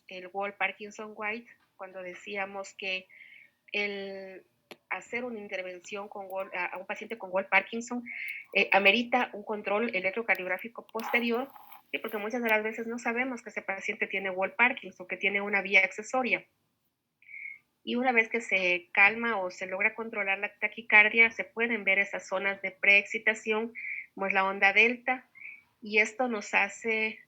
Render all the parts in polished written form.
el Wall Parkinson White cuando decíamos que el hacer una intervención a un paciente con Wall Parkinson amerita un control electrocardiográfico posterior, ¿sí? Porque muchas de las veces no sabemos que ese paciente tiene Wall Parkinson, que tiene una vía accesoria. Y una vez que se calma o se logra controlar la taquicardia, se pueden ver esas zonas de preexcitación, como es la onda delta, y esto nos hace,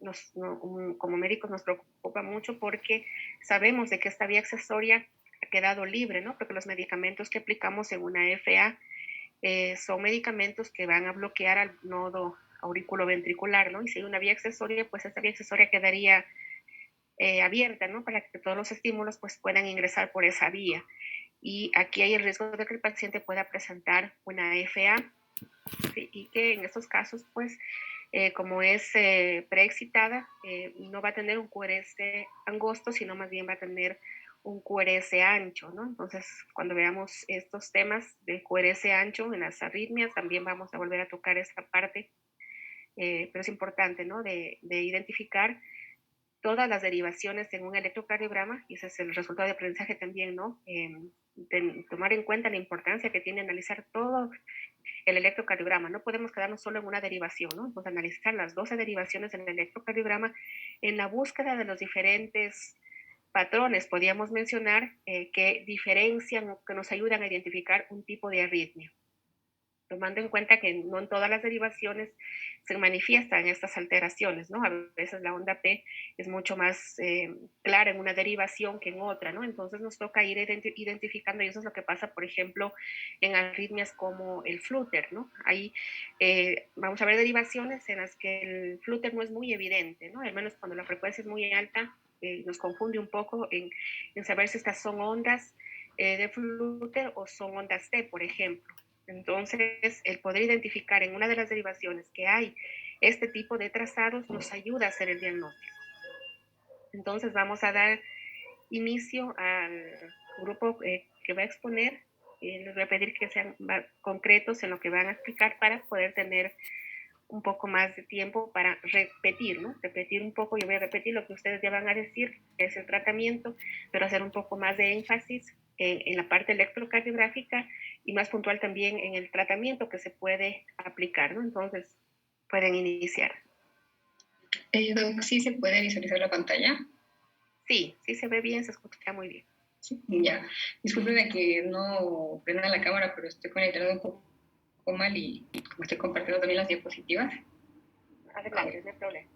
como médicos nos preocupa mucho porque sabemos de que esta vía accesoria ha quedado libre, ¿no? Porque los medicamentos que aplicamos en una FA son medicamentos que van a bloquear al nodo auriculoventricular, ¿no? Y si hay una vía accesoria, pues esta vía accesoria quedaría abierta, ¿no? Para que todos los estímulos pues puedan ingresar por esa vía. Y aquí hay el riesgo de que el paciente pueda presentar una FA, ¿sí? Y que en estos casos pues como es preexcitada, no va a tener un QRS angosto, sino más bien va a tener un QRS ancho, ¿no? Entonces, cuando veamos estos temas de QRS ancho en las arritmias, también vamos a volver a tocar esta parte, pero es importante, ¿no? De identificar todas las derivaciones en un electrocardiograma, y ese es el resultado de aprendizaje también, ¿no? De tomar en cuenta la importancia que tiene analizar todo el electrocardiograma. No podemos quedarnos solo en una derivación, ¿no? Pues analizar las 12 derivaciones en el electrocardiograma en la búsqueda de los diferentes patrones, podríamos mencionar, que diferencian o que nos ayudan a identificar un tipo de arritmia, tomando en cuenta que no en todas las derivaciones se manifiestan estas alteraciones, ¿no? A veces la onda P es mucho más clara en una derivación que en otra, ¿no? Entonces nos toca ir identificando, y eso es lo que pasa, por ejemplo, en arritmias como el flutter, ¿no? Ahí vamos a ver derivaciones en las que el flutter no es muy evidente, ¿no? Al menos cuando la frecuencia es muy alta, nos confunde un poco en saber si estas son ondas de flutter o son ondas T, por ejemplo. Entonces, el poder identificar en una de las derivaciones que hay este tipo de trazados nos ayuda a hacer el diagnóstico. Entonces, vamos a dar inicio al grupo que va a exponer. Les voy a pedir que sean concretos en lo que van a explicar para poder tener un poco más de tiempo para repetir, ¿no? Repetir un poco, yo voy a repetir lo que ustedes ya van a decir, es el tratamiento, pero hacer un poco más de énfasis en la parte electrocardiográfica y más puntual también en el tratamiento que se puede aplicar, ¿no? Entonces, pueden iniciar. ¿Sí se puede visualizar la pantalla? Sí, sí se ve bien, se escucha muy bien. Sí, ya. Disculpen que no prenda la cámara, pero estoy con el internet un poco mal y como estoy compartiendo también las diapositivas. Adelante, no hay problema.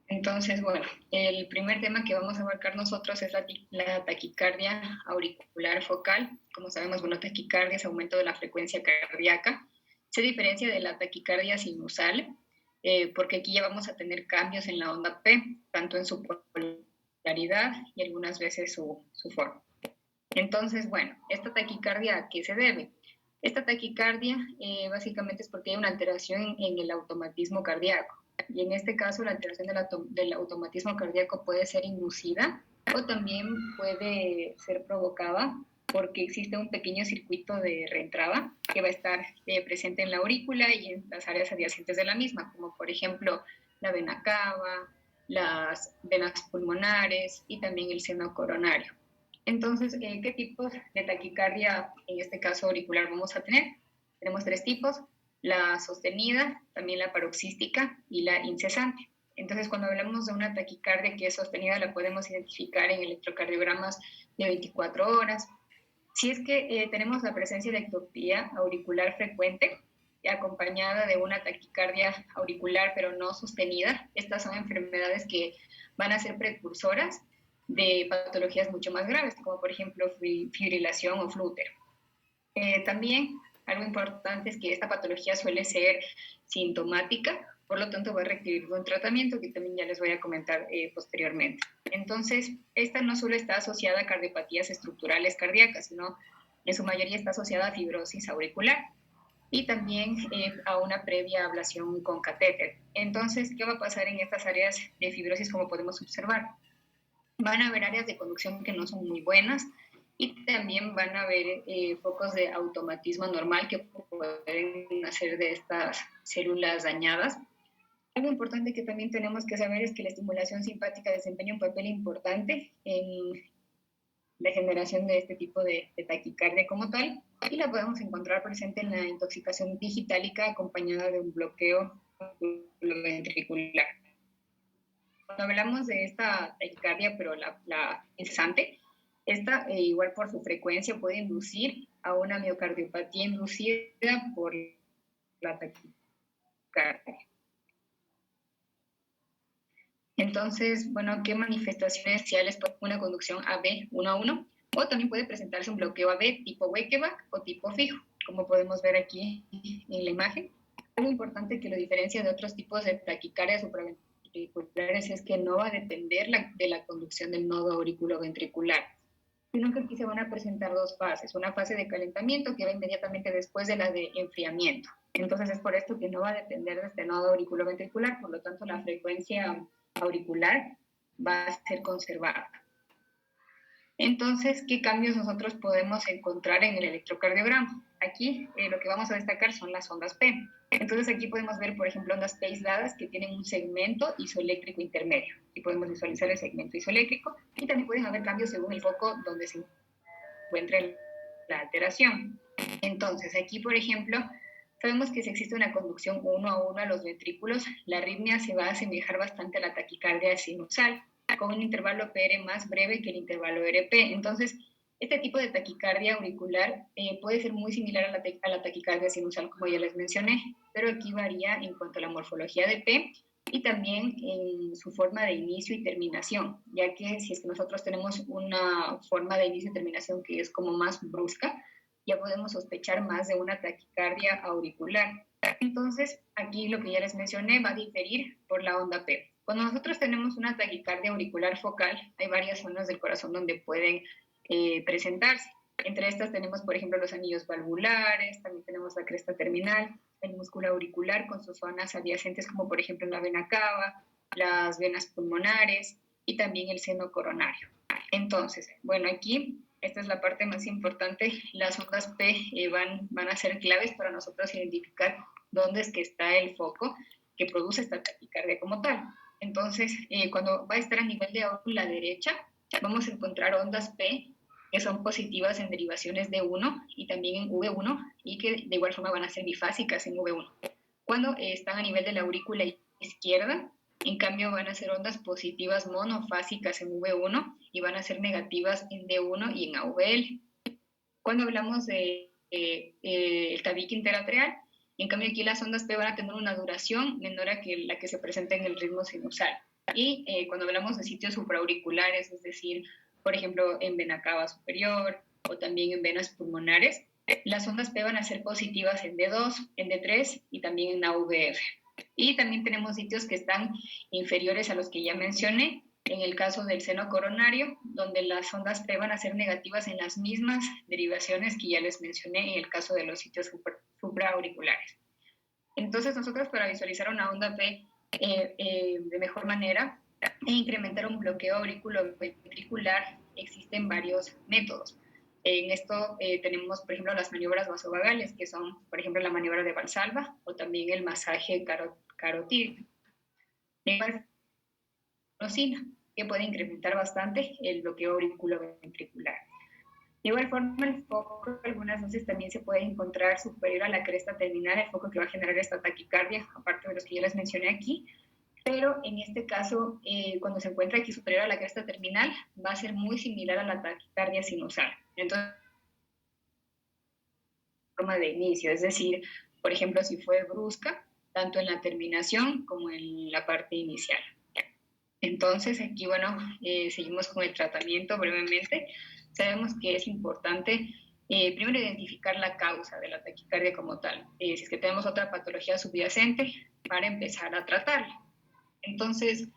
Entonces, bueno, el primer tema que vamos a abarcar nosotros es la taquicardia auricular focal. Como sabemos, bueno, taquicardia es aumento de la frecuencia cardíaca. Se diferencia de la taquicardia sinusal, porque aquí ya vamos a tener cambios en la onda P, tanto en su polaridad y algunas veces su forma. Entonces, bueno, esta taquicardia, ¿a qué se debe? Esta taquicardia básicamente es porque hay una alteración en el automatismo cardíaco. Y en este caso, la alteración del automatismo cardíaco puede ser inducida o también puede ser provocada porque existe un pequeño circuito de reentrada que va a estar presente en la aurícula y en las áreas adyacentes de la misma, como por ejemplo la vena cava, las venas pulmonares y también el seno coronario. Entonces, ¿qué tipos de taquicardia, en este caso auricular, vamos a tener? Tenemos 3 tipos, la sostenida, también la paroxística y la incesante. Entonces, cuando hablamos de una taquicardia que es sostenida, la podemos identificar en electrocardiogramas de 24 horas. Si es que tenemos la presencia de ectopía auricular frecuente, acompañada de una taquicardia auricular pero no sostenida, estas son enfermedades que van a ser precursoras de patologías mucho más graves, como por ejemplo fibrilación o flúter. También algo importante es que esta patología suele ser sintomática, por lo tanto va a requerir un tratamiento que también ya les voy a comentar posteriormente. Entonces, esta no solo está asociada a cardiopatías estructurales cardíacas, sino en su mayoría está asociada a fibrosis auricular y también a una previa ablación con catéter. Entonces, ¿qué va a pasar en estas áreas de fibrosis como podemos observar? Van a haber áreas de conducción que no son muy buenas y también van a haber focos de automatismo normal que pueden nacer de estas células dañadas. Algo importante que también tenemos que saber es que la estimulación simpática desempeña un papel importante en la generación de este tipo de taquicardia como tal, y la podemos encontrar presente en la intoxicación digitálica acompañada de un bloqueo ventricular. Cuando hablamos de esta taquicardia, pero la incesante, esta, igual por su frecuencia, puede inducir a una miocardiopatía inducida por la taquicardia. Entonces, bueno, ¿qué manifestaciones iniciales puede una conducción AB 1 a 1? O también puede presentarse un bloqueo AB tipo Weckebach o tipo fijo, como podemos ver aquí en la imagen. Algo importante que lo diferencia de otros tipos de taquicardias supraventriculares es que no va a depender de la conducción del nodo auriculoventricular, sino que aquí se van a presentar dos fases. Una fase de calentamiento que va inmediatamente después de la de enfriamiento. Entonces es por esto que no va a depender de este nodo auriculoventricular, por lo tanto la frecuencia auricular va a ser conservada. Entonces, ¿qué cambios nosotros podemos encontrar en el electrocardiograma? Aquí lo que vamos a destacar son las ondas P. Entonces aquí podemos ver, por ejemplo, ondas P aisladas que tienen un segmento isoeléctrico intermedio. Aquí podemos visualizar el segmento isoeléctrico y también pueden haber cambios según el foco donde se encuentra la alteración. Entonces aquí, por ejemplo, sabemos que si existe una conducción 1 a 1 a los ventrículos, la arritmia se va a asemejar bastante a la taquicardia sinusal, con un intervalo PR más breve que el intervalo RP. Entonces, este tipo de taquicardia auricular puede ser muy similar a la taquicardia sinusal, como ya les mencioné, pero aquí varía en cuanto a la morfología de P y también en su forma de inicio y terminación, ya que si es que nosotros tenemos una forma de inicio y terminación que es como más brusca, ya podemos sospechar más de una taquicardia auricular. Entonces, aquí lo que ya les mencioné va a diferir por la onda P. Cuando nosotros tenemos una taquicardia auricular focal, hay varias zonas del corazón donde pueden presentarse. Entre estas tenemos, por ejemplo, los anillos valvulares, también tenemos la cresta terminal, el músculo auricular con sus zonas adyacentes, como por ejemplo la vena cava, las venas pulmonares y también el seno coronario. Entonces, bueno, aquí esta es la parte más importante. Las ondas P van a ser claves para nosotros identificar dónde es que está el foco que produce esta taquicardia como tal. Entonces, cuando va a estar a nivel de la derecha, vamos a encontrar ondas P que son positivas en derivaciones de 1 y también en V1 y que de igual forma van a ser bifásicas en V1. Cuando están a nivel de la aurícula izquierda, en cambio van a ser ondas positivas monofásicas en V1 y van a ser negativas en D1 y en AVL. Cuando hablamos de el tabique interatrial, en cambio aquí las ondas P van a tener una duración menor a que la que se presenta en el ritmo sinusal. Y cuando hablamos de sitios supraauriculares, es decir, por ejemplo, en vena cava superior o también en venas pulmonares, las ondas P van a ser positivas en D2, en D3 y también en AVF. Y también tenemos sitios que están inferiores a los que ya mencioné, en el caso del seno coronario, donde las ondas P van a ser negativas en las mismas derivaciones que ya les mencioné en el caso de los sitios supraauriculares. Entonces, nosotros para visualizar una onda P de mejor manera e incrementar un bloqueo auriculoventricular, existen varios métodos. En esto tenemos, por ejemplo, las maniobras vasovagales, que son, por ejemplo, la maniobra de Valsalva o también el masaje carotídeo. Que puede incrementar bastante el bloqueo auriculoventricular. De igual forma, el foco algunas veces también se puede encontrar superior a la cresta terminal, el foco que va a generar esta taquicardia, aparte de los que ya les mencioné aquí, pero en este caso, cuando se encuentra aquí superior a la cresta terminal, va a ser muy similar a la taquicardia sinusal. Entonces, forma de inicio, es decir, por ejemplo, si fue brusca, tanto en la terminación como en la parte inicial. Entonces, aquí, bueno, seguimos con el tratamiento brevemente. Sabemos que es importante primero identificar la causa de la taquicardia como tal. Si es que tenemos otra patología subyacente, para empezar a tratarla. Entonces,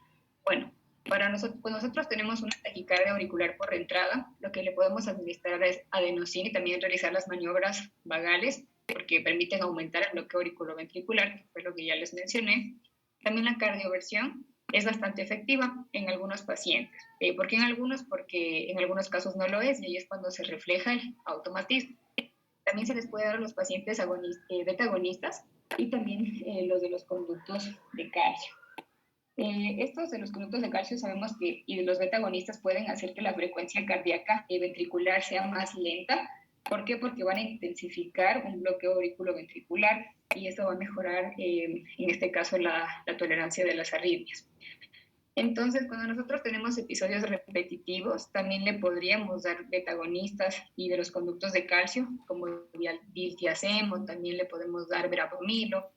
bueno, cuando nosotros tenemos una taquicardia auricular por entrada, lo que le podemos administrar es adenosina y también realizar las maniobras vagales, porque permiten aumentar el bloqueo auriculoventricular, que fue lo que ya les mencioné. También la cardioversión es bastante efectiva en algunos pacientes. ¿Por qué en algunos? Porque en algunos casos no lo es y ahí es cuando se refleja el automatismo. También se les puede dar a los pacientes beta agonistas y también los de los conductos de calcio. Estos de los conductos de calcio sabemos que y de los beta-agonistas pueden hacer que la frecuencia cardíaca ventricular sea más lenta. ¿Por qué? Porque van a intensificar un bloqueo auriculoventricular y esto va a mejorar, en este caso, la tolerancia de las arritmias. Entonces, cuando nosotros tenemos episodios repetitivos, también le podríamos dar betagonistas y de los conductos de calcio, como diltiazem, o también le podemos dar verapamilo,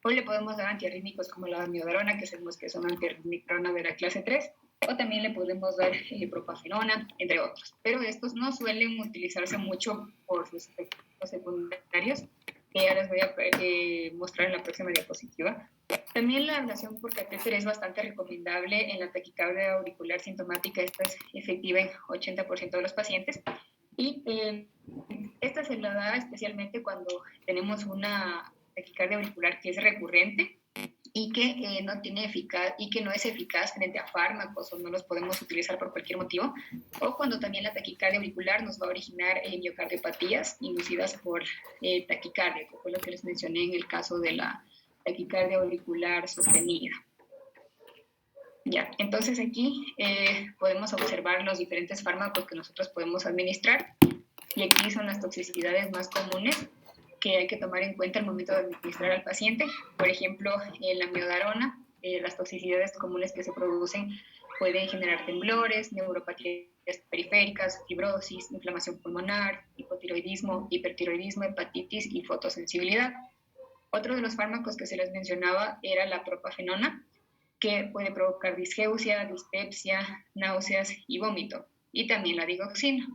o le podemos dar antiarrítmicos como la amiodarona, que sabemos que son antiarrítmicos de la clase 3, o también le podemos dar propafenona, entre otros. Pero estos no suelen utilizarse mucho por sus efectos secundarios, que ya les voy a mostrar en la próxima diapositiva. También la ablación por catéter es bastante recomendable en la taquicardia auricular sintomática. Esta es efectiva en 80% de los pacientes. Y esta se la da especialmente cuando tenemos una taquicardia auricular que es recurrente y que no tiene eficaz y que no es eficaz frente a fármacos o no los podemos utilizar por cualquier motivo, o cuando también la taquicardia auricular nos va a originar miocardiopatías inducidas por taquicardia, que fue lo que les mencioné en el caso de la taquicardia auricular sostenida. Ya, entonces aquí podemos observar los diferentes fármacos que nosotros podemos administrar y aquí son las toxicidades más comunes que hay que tomar en cuenta al momento de administrar al paciente. Por ejemplo, la amiodarona, las toxicidades comunes que se producen pueden generar temblores, neuropatías periféricas, fibrosis, inflamación pulmonar, hipotiroidismo, hipertiroidismo, hepatitis y fotosensibilidad. Otro de los fármacos que se les mencionaba era la propafenona, que puede provocar disgeusia, dispepsia, náuseas y vómito. Y también la digoxina,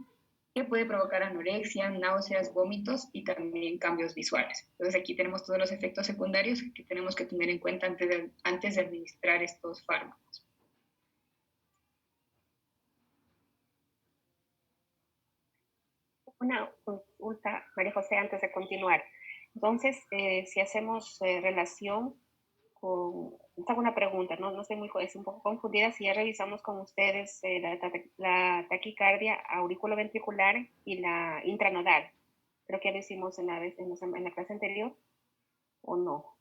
que puede provocar anorexia, náuseas, vómitos y también cambios visuales. Entonces aquí tenemos todos los efectos secundarios que tenemos que tener en cuenta antes de administrar estos fármacos. Una consulta, María José, antes de continuar. Entonces, si hacemos relación con, tengo una pregunta, no estoy es un poco confundida, si ya revisamos con ustedes la taquicardia auriculoventricular y la intranodal. Creo que ya lo hicimos en la clase anterior, ¿o no?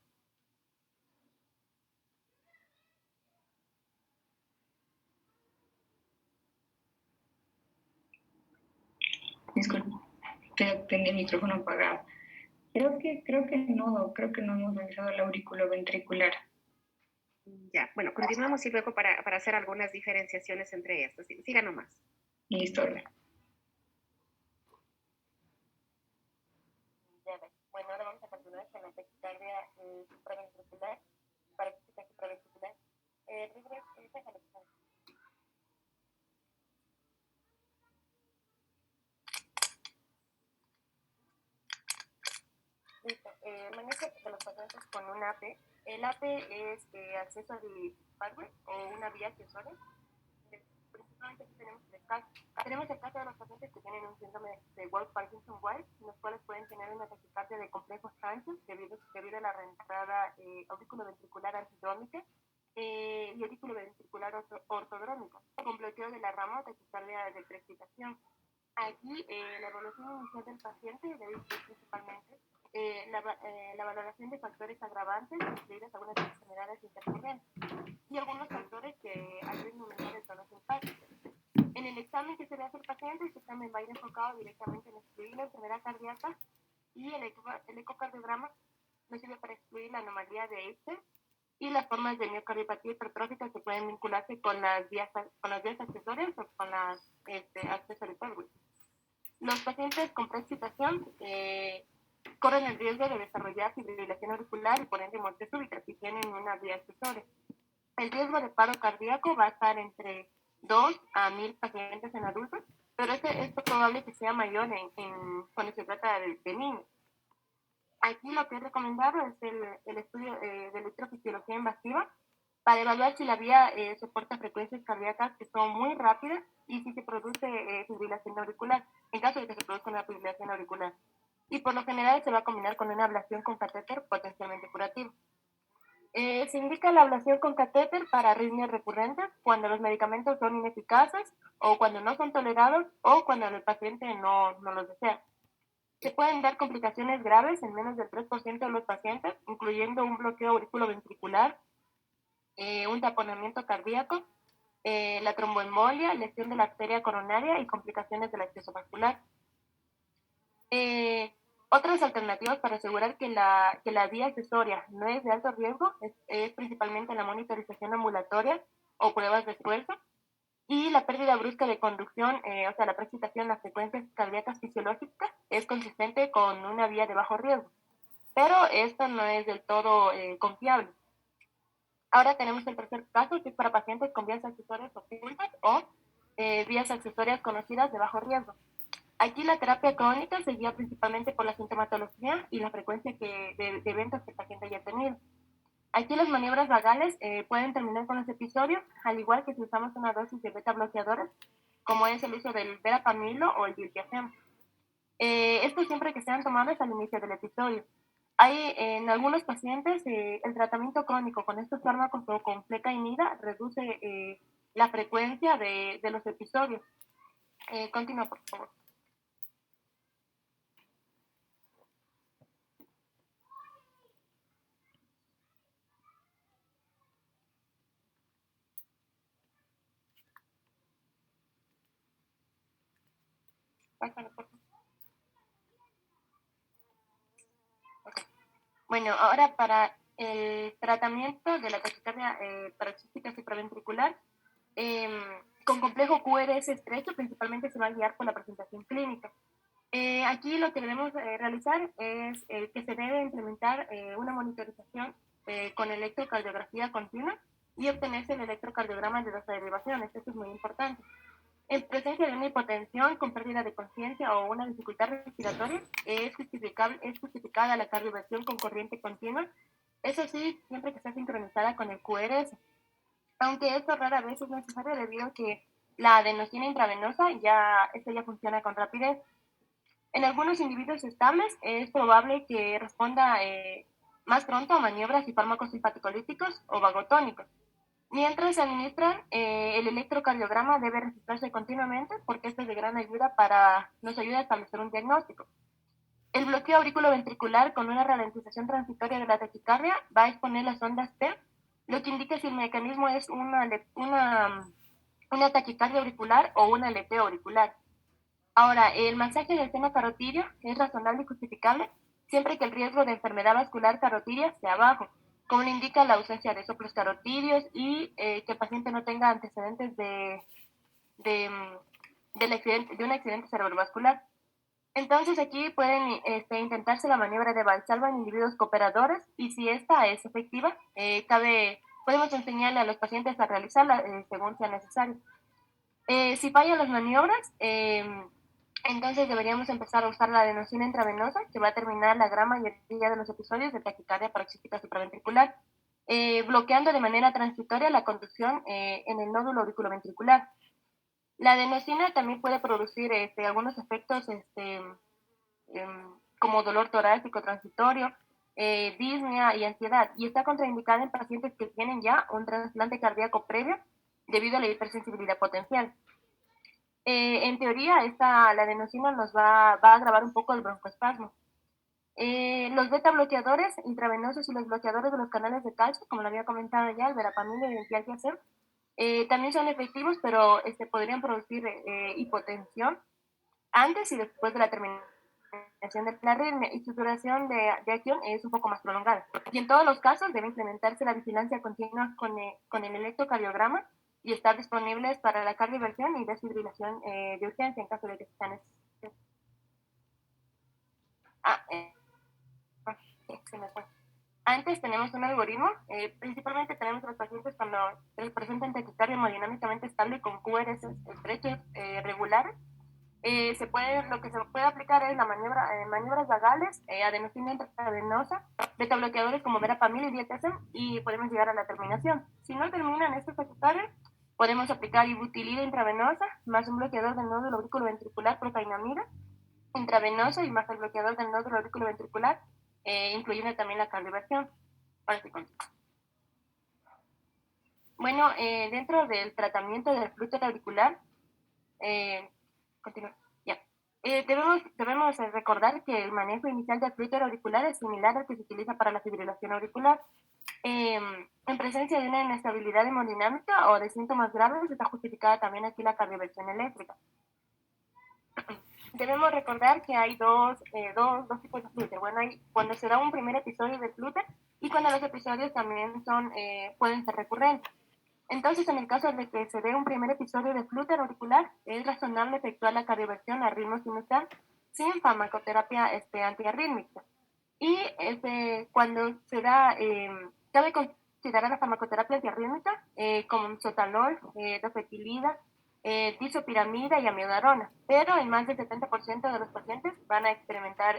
Disculpe, tenía el micrófono apagado. Creo que no hemos revisado el auriculoventricular. Ya, bueno, continuamos y luego para hacer algunas diferenciaciones entre estas. Siga nomás. Listo. Bueno, ahora vamos a continuar con la taquicardia supraventricular, parálisis supraventricular. Listo. Manejo de los pacientes con un AP. El AP es acceso al hardware o una vía accesoria. Principalmente aquí tenemos el caso de los pacientes que tienen un síndrome de Wolff-Parkinson-White, los cuales pueden tener una taquicardia de complejos anchos debido a la reentrada auriculoventricular antidrómica y auriculoventricular ortodrómica, con bloqueo de la rama o taquicardia de precipitación. Aquí la evaluación inicial del paciente debe ser principalmente la valoración de factores agravantes, incluidas algunas enfermedades intercurrentes, y algunos factores que ayuden a aumentar el tono simpático. En el examen que se le hace al paciente, este examen va a ir enfocado directamente en excluir la enfermedad cardíaca y el ecocardiograma nos sirve para excluir la anomalía de Eichner y las formas de miocardiopatía hipertrófica que pueden vincularse con las vías accesorias o con las accesorias. Los pacientes con precipitación corren el riesgo de desarrollar fibrilación auricular y por ende muerte súbita si tienen una vía accesoria. El riesgo de paro cardíaco va a estar entre 2 a 1000 pacientes en adultos, pero esto es probable que sea mayor cuando se trata de niños. Aquí lo que es recomendado es el estudio de electrofisiología invasiva para evaluar si la vía soporta frecuencias cardíacas que son muy rápidas y si se produce fibrilación auricular, en caso de que se produzca una fibrilación auricular. Y por lo general se va a combinar con una ablación con catéter potencialmente curativo. Se indica la ablación con catéter para arritmias recurrentes cuando los medicamentos son ineficaces o cuando no son tolerados o cuando el paciente no los desea. Se pueden dar complicaciones graves en menos del 3% de los pacientes, incluyendo un bloqueo auriculoventricular, un taponamiento cardíaco, la tromboembolia, lesión de la arteria coronaria y complicaciones del acceso vascular. Otras alternativas para asegurar que la vía accesoria no es de alto riesgo es principalmente la monitorización ambulatoria o pruebas de esfuerzo y la pérdida brusca de conducción, o sea, la precipitación, las frecuencias cardíacas fisiológicas es consistente con una vía de bajo riesgo, pero esto no es del todo confiable. Ahora tenemos el tercer caso, que es para pacientes con vías accesorias ocultas o vías accesorias conocidas de bajo riesgo. Aquí la terapia crónica se guía principalmente por la sintomatología y la frecuencia de eventos que el paciente haya tenido. Aquí las maniobras vagales pueden terminar con los episodios, al igual que si usamos una dosis de beta bloqueadores, como es el uso del verapamilo o el diltiazem. Esto siempre que sean tomados al inicio del episodio. Hay en algunos pacientes el tratamiento crónico con estos fármacos o con flecainida reduce la frecuencia de los episodios. Continúa, por favor. Pásalo, por favor. Okay. Bueno, ahora para el tratamiento de la taquicardia paroxística supraventricular, con complejo QRS estrecho, principalmente se va a guiar por la presentación clínica. Aquí lo que debemos realizar es que se debe implementar una monitorización con electrocardiografía continua y obtenerse el electrocardiograma de las derivaciones. Esto es muy importante. En presencia de una hipotensión con pérdida de conciencia o una dificultad respiratoria, es justificada la cardioversión con corriente continua. Eso sí, siempre que esté sincronizada con el QRS. Aunque esto rara vez es necesario debido a que la adenosina intravenosa ya funciona con rapidez. En algunos individuos estables es probable que responda más pronto a maniobras y fármacos simpaticolíticos o vagotónicos. Mientras se administran, el electrocardiograma debe registrarse continuamente porque esto es de gran ayuda nos ayuda a establecer un diagnóstico. El bloqueo auriculoventricular con una ralentización transitoria de la taquicardia va a exponer las ondas T, lo que indica si el mecanismo es una taquicardia auricular o una aleteo auricular. Ahora, el masaje del seno carotidio es razonable y justificable siempre que el riesgo de enfermedad vascular carotidia sea bajo, como le indica la ausencia de soplos carotidios y que el paciente no tenga antecedentes de, de un accidente cerebrovascular. Entonces aquí pueden intentarse la maniobra de Valsalva en individuos cooperadores y si esta es efectiva, podemos enseñarle a los pacientes a realizarla según sea necesario. Si fallan las maniobras, entonces deberíamos empezar a usar la adenosina intravenosa, que va a terminar la gran mayoría de los episodios de taquicardia paroxística supraventricular, bloqueando de manera transitoria la conducción en el nódulo auriculoventricular. La adenosina también puede producir algunos efectos como dolor torácico transitorio, disnea y ansiedad, y está contraindicada en pacientes que tienen ya un trasplante cardíaco previo debido a la hipersensibilidad potencial. En teoría, la adenosina nos va a agravar un poco el broncoespasmo. Los beta bloqueadores intravenosos y los bloqueadores de los canales de calcio, como lo había comentado ya, el verapamil y el dialtiazem, también son efectivos, pero podrían producir hipotensión antes y después de la terminación de la arritmia y su duración de acción es un poco más prolongada. Y en todos los casos debe implementarse la vigilancia continua con el electrocardiograma y estar disponibles para la cardioversión y desfibrilación de urgencia en caso de que sea necesario. Se me fue. Antes tenemos un algoritmo, principalmente tenemos los pacientes cuando presentan taquicardia hemodinámicamente estable con QRS estrechos regulares. Lo que se puede aplicar es maniobras vagales, adenosina intravenosa, beta bloqueadores como verapamil y dietesem y podemos llegar a la terminación. Si no terminan estos taquicardias, podemos aplicar ibutilida intravenosa más un bloqueador del nódulo auriculoventricular procainamida intravenosa y más el bloqueador del nódulo auriculoventricular, incluyendo también la cardioversión. Bueno, dentro del tratamiento del flúter auricular, continúa. Ya. Debemos recordar que el manejo inicial del flúter auricular es similar al que se utiliza para la fibrilación auricular. En presencia de una inestabilidad hemodinámica o de síntomas graves, está justificada también aquí la cardioversión eléctrica. Debemos recordar que hay dos tipos de flúter. Bueno, hay cuando se da un primer episodio de flúter y cuando los episodios también pueden ser recurrentes. Entonces, en el caso de que se dé un primer episodio de flúter auricular, es razonable efectuar la cardioversión a ritmo sinusal sin farmacoterapia antiarrítmica. Y cuando se da, cabe considerar la farmacoterapia antiarrítmica como sotalol, dofetilida, disopiramida y amiodarona, pero en más del 70% de los pacientes van a experimentar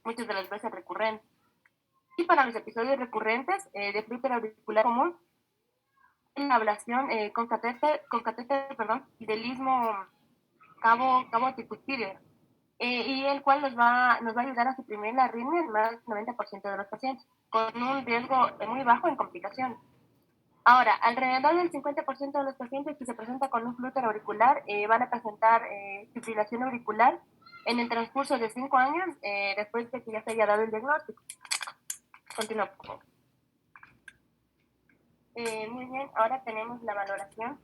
muchas de las veces recurrentes. Y para los episodios recurrentes de flúter auricular común, la ablación con catéter del istmo cabo tricuspidio, y el cual nos va a ayudar a suprimir la arritmia en más del 90% de los pacientes, con un riesgo muy bajo en complicaciones. Ahora, alrededor del 50% de los pacientes que se presentan con un flúter auricular van a presentar fibrilación auricular en el transcurso de 5 años después de que ya se haya dado el diagnóstico. Continúo, por favor. Muy bien, ahora tenemos la valoración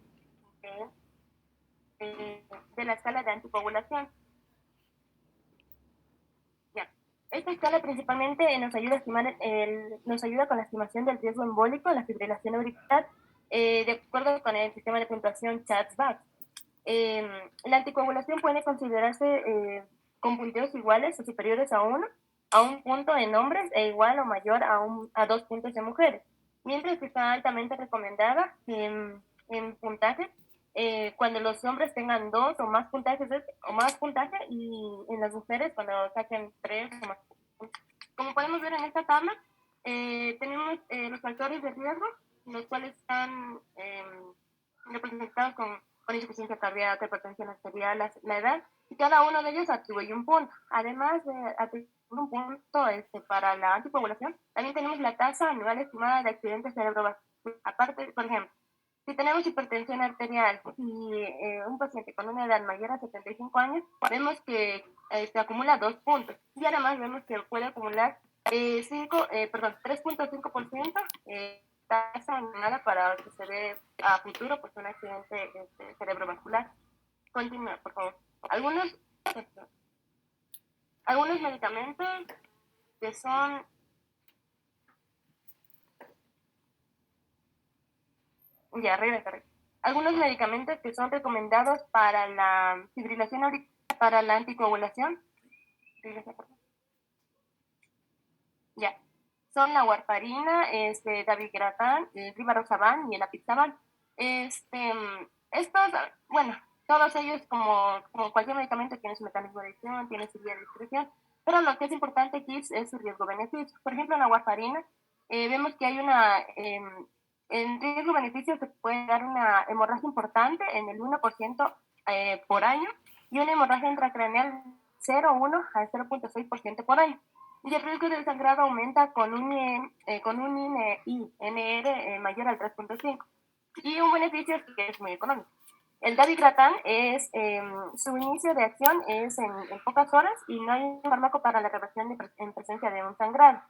de la escala de anticoagulación. Ya. Esta escala principalmente nos ayuda con la estimación del riesgo embólico de la fibrilación auricular de acuerdo con el sistema de puntuación CHADS-VAX. La anticoagulación puede considerarse con punteos iguales o superiores a un punto en hombres e igual o mayor a 2 puntos en mujeres, mientras que está altamente recomendada en puntaje cuando los hombres tengan 2 o más puntaje y en las mujeres cuando saquen 3 o más. Como podemos ver en esta tabla, tenemos los factores de riesgo, los cuales están representados con insuficiencia cardíaca, hipertensión arterial, la edad, y cada uno de ellos atribuye un punto. Además de atribuir un punto para la anticoagulación, también tenemos la tasa anual estimada de accidentes cerebrovasculares. Aparte, por ejemplo, si tenemos hipertensión arterial y un paciente con una edad mayor a 75 años, vemos que se acumula 2 puntos. Y además vemos que puede acumular 3.5% tasa anual para que se dé a futuro pues, un accidente cerebrovascular. Continúa, por favor. Algunos medicamentos que son algunos medicamentos que son recomendados para la fibrilación auricular, para la anticoagulación, ya, son la warfarina, dabigatran, el rivaroxaban y el apixaban. Estos, bueno, todos ellos como cualquier medicamento tienen su mecanismo de acción, tienen su vía de excreción, pero lo que es importante aquí es su riesgo-beneficio. Por ejemplo, en la warfarina vemos que hay en riesgo-beneficio se puede dar una hemorragia importante en el 1% por año y una hemorragia intracraneal 0,1 a 0,6% por año. Y el riesgo de sangrado aumenta con un INR mayor al 3.5. Y un beneficio que es muy económico. El dabigatran su inicio de acción es en pocas horas y no hay un fármaco para la reversión en presencia de un sangrado.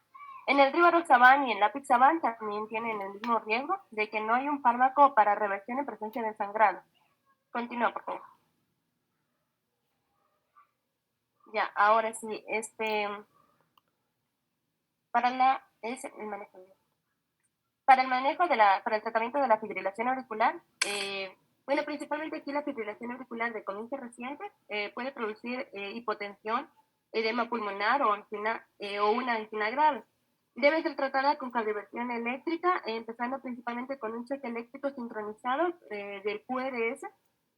En el rivaroxaban y en el apixaban también tienen el mismo riesgo de que no hay un fármaco para reversión en presencia de sangrado. Continúa, por favor. Ya, ahora sí, para el tratamiento de la fibrilación auricular, bueno, principalmente aquí la fibrilación auricular de comienzo reciente puede producir hipotensión, edema pulmonar o una angina grave. Debe ser tratada con cardioversión eléctrica, empezando principalmente con un choque eléctrico sincronizado del QRS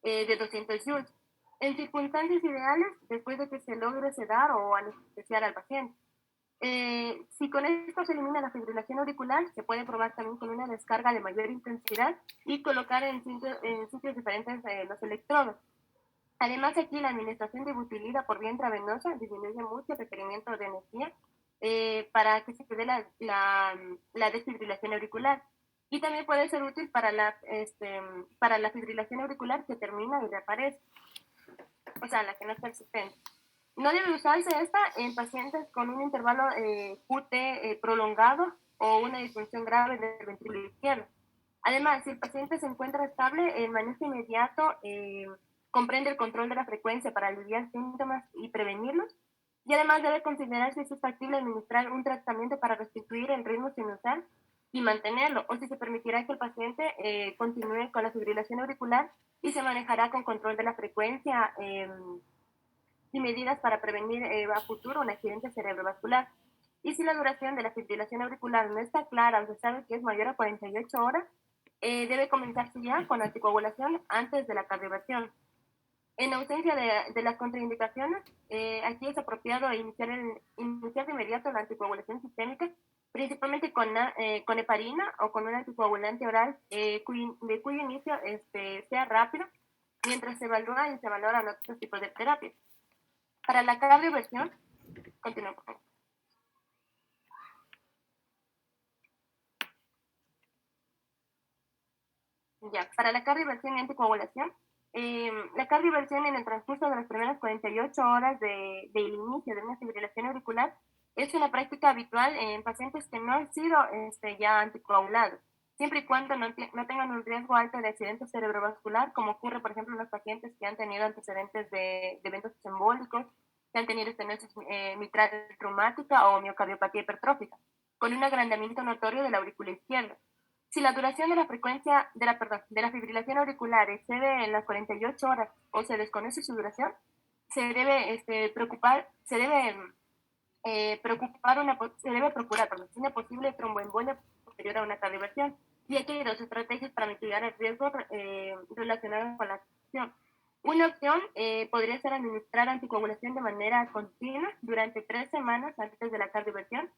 de 200 joules. En circunstancias ideales, después de que se logre sedar o anestesiar al paciente. Si con esto se elimina la fibrilación auricular, se puede probar también con una descarga de mayor intensidad y colocar en sitios diferentes los electrodos. Además, aquí la administración de butilida por vía intravenosa disminuye mucho el requerimiento de energía para que se dé la desfibrilación auricular. Y también puede ser útil para la fibrilación auricular que termina y reaparece, o sea, la que no es persistente. No debe usarse esta en pacientes con un intervalo QT prolongado o una disfunción grave del ventrículo izquierdo. Además, si el paciente se encuentra estable, el manejo inmediato comprende el control de la frecuencia para aliviar síntomas y prevenirlos. Y además debe considerarse si es factible administrar un tratamiento para restituir el ritmo sinusal y mantenerlo, o si se permitirá que el paciente continúe con la fibrilación auricular y se manejará con control de la frecuencia y medidas para prevenir a futuro un accidente cerebrovascular. Y si la duración de la fibrilación auricular no está clara o se sabe que es mayor a 48 horas, debe comenzarse ya con anticoagulación antes de la cardioversión. En ausencia de las contraindicaciones, aquí es apropiado iniciar de inmediato la anticoagulación sistémica, principalmente con heparina o con un anticoagulante oral de cuyo inicio sea rápido, mientras se evalúa y se valoran otros tipos de terapias. Para la cardioversión, continúo por favor. Ya, para la cardioversión y anticoagulación, la cardioversión en el transcurso de las primeras 48 horas del inicio de una fibrilación auricular es una práctica habitual en pacientes que no han sido ya anticoagulados, siempre y cuando no tengan un riesgo alto de accidente cerebrovascular, como ocurre, por ejemplo, en los pacientes que han tenido antecedentes de eventos embólicos, que han tenido estenosis mitral traumática o miocardiopatía hipertrófica, con un agrandamiento notorio de la aurícula izquierda. Si la duración de la frecuencia de la fibrilación auricular excede en las 48 horas o se desconoce su duración, se debe procurar una posible tromboembolia posterior a una cardioversión. Y aquí hay dos estrategias para mitigar el riesgo relacionado con la acción. Una opción podría ser administrar anticoagulación de manera continua durante 3 semanas antes de la cardioversión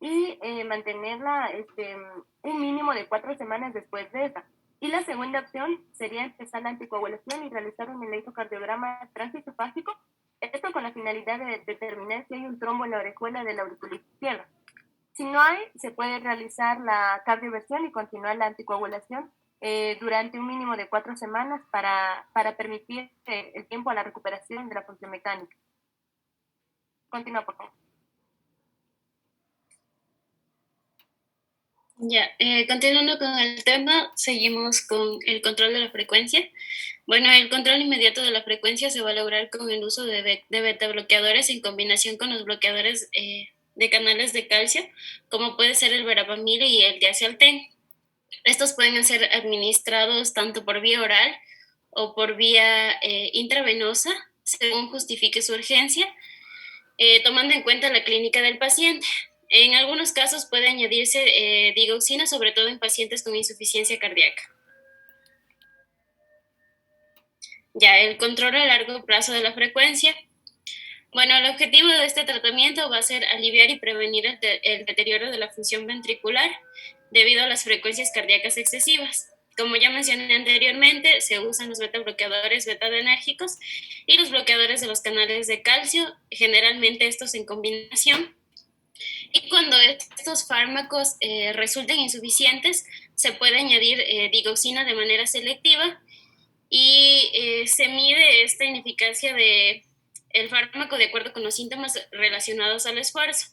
y mantenerla un mínimo de 4 semanas después de esta. Y la segunda opción sería empezar la anticoagulación y realizar un electrocardiograma transesofágico, esto con la finalidad de determinar si hay un trombo en la orejuela de la aurícula izquierda. Si no hay, se puede realizar la cardioversión y continuar la anticoagulación durante un mínimo de 4 semanas para permitir el tiempo a la recuperación de la función mecánica. Continúa, por favor. Ya, continuando con el tema, seguimos con el control de la frecuencia. Bueno, el control inmediato de la frecuencia se va a lograr con el uso de beta bloqueadores en combinación con los bloqueadores de canales de calcio, como puede ser el verapamil y el diacetylten. Estos pueden ser administrados tanto por vía oral o por vía intravenosa, según justifique su urgencia, tomando en cuenta la clínica del paciente. En algunos casos puede añadirse digoxina, sobre todo en pacientes con insuficiencia cardíaca. Ya, el control a largo plazo de la frecuencia. Bueno, el objetivo de este tratamiento va a ser aliviar y prevenir el deterioro de la función ventricular debido a las frecuencias cardíacas excesivas. Como ya mencioné anteriormente, se usan los beta bloqueadores beta-adrenérgicos y los bloqueadores de los canales de calcio, generalmente estos en combinación. Y cuando estos fármacos resulten insuficientes, se puede añadir digoxina de manera selectiva y se mide esta ineficacia del fármaco de acuerdo con los síntomas relacionados al esfuerzo.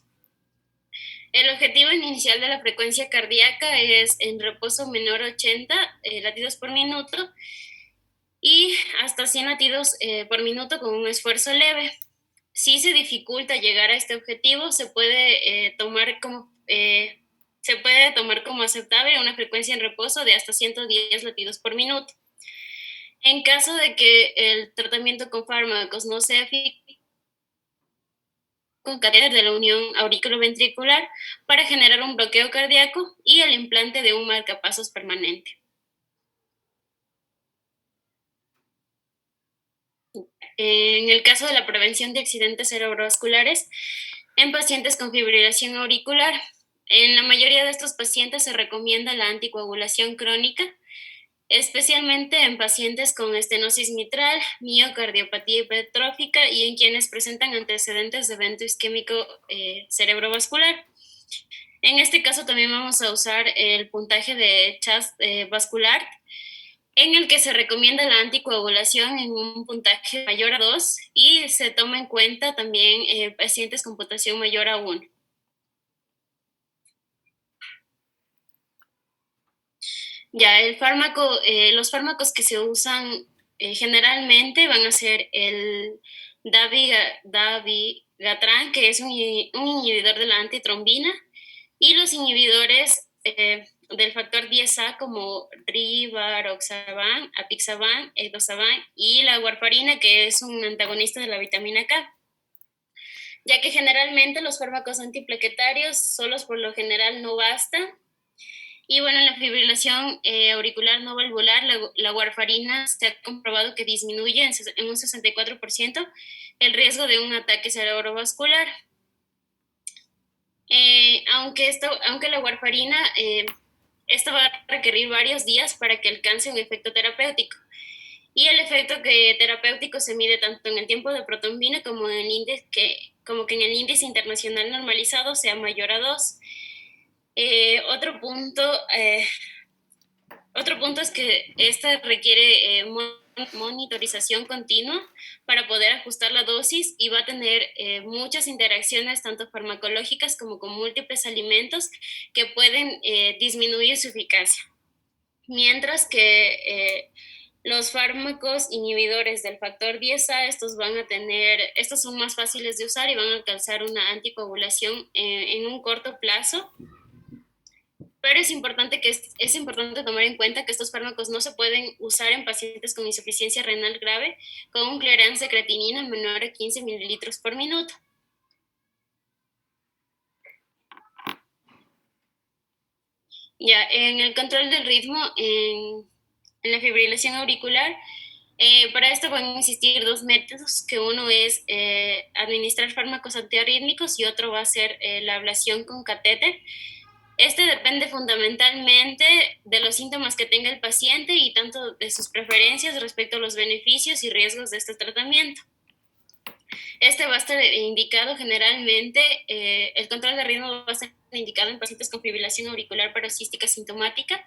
El objetivo inicial de la frecuencia cardíaca es en reposo menor a 80 latidos por minuto y hasta 100 latidos por minuto con un esfuerzo leve. Si se dificulta llegar a este objetivo, se puede tomar como aceptable una frecuencia en reposo de hasta 110 latidos por minuto. En caso de que el tratamiento con fármacos no sea eficaz, con catéter de la unión auriculoventricular para generar un bloqueo cardíaco y el implante de un marcapasos permanente. En el caso de la prevención de accidentes cerebrovasculares en pacientes con fibrilación auricular, en la mayoría de estos pacientes se recomienda la anticoagulación crónica, especialmente en pacientes con estenosis mitral, miocardiopatía hipertrófica y en quienes presentan antecedentes de evento isquémico cerebrovascular. En este caso también vamos a usar el puntaje de CHAS vascular en el que se recomienda la anticoagulación en un puntaje mayor a 2 y se toma en cuenta también pacientes con puntuación mayor a 1. Ya, los fármacos que se usan generalmente van a ser el dabigatran, que es un inhibidor de la antitrombina, y los inhibidores del factor 10A como rivaroxaban, apixaban, edosaban y la warfarina, que es un antagonista de la vitamina K. Ya que generalmente los fármacos antiplaquetarios solos por lo general no bastan. Y bueno, en la fibrilación auricular no valvular, la warfarina se ha comprobado que disminuye en un 64% el riesgo de un ataque cerebrovascular. Aunque la warfarina, esta va a requerir varios días para que alcance un efecto terapéutico. Y el efecto terapéutico se mide tanto en el tiempo de protombina como que en el índice internacional normalizado sea mayor a 2. Otro punto es que esta requiere monitorización continua para poder ajustar la dosis y va a tener muchas interacciones, tanto farmacológicas como con múltiples alimentos, que pueden disminuir su eficacia. Mientras que los fármacos inhibidores del factor 10A, estos son más fáciles de usar y van a alcanzar una anticoagulación en un corto plazo. Pero es importante tomar en cuenta que estos fármacos no se pueden usar en pacientes con insuficiencia renal grave con un clearance de creatinina menor a 15 mililitros por minuto. Ya, en el control del ritmo, en la fibrilación auricular, para esto van a existir dos métodos, que uno es administrar fármacos antiarrítmicos y otro va a ser la ablación con catéter. Este depende fundamentalmente de los síntomas que tenga el paciente y tanto de sus preferencias respecto a los beneficios y riesgos de este tratamiento. Este va a estar indicado generalmente, el control de ritmo va a estar indicado en pacientes con fibrilación auricular paroxística sintomática,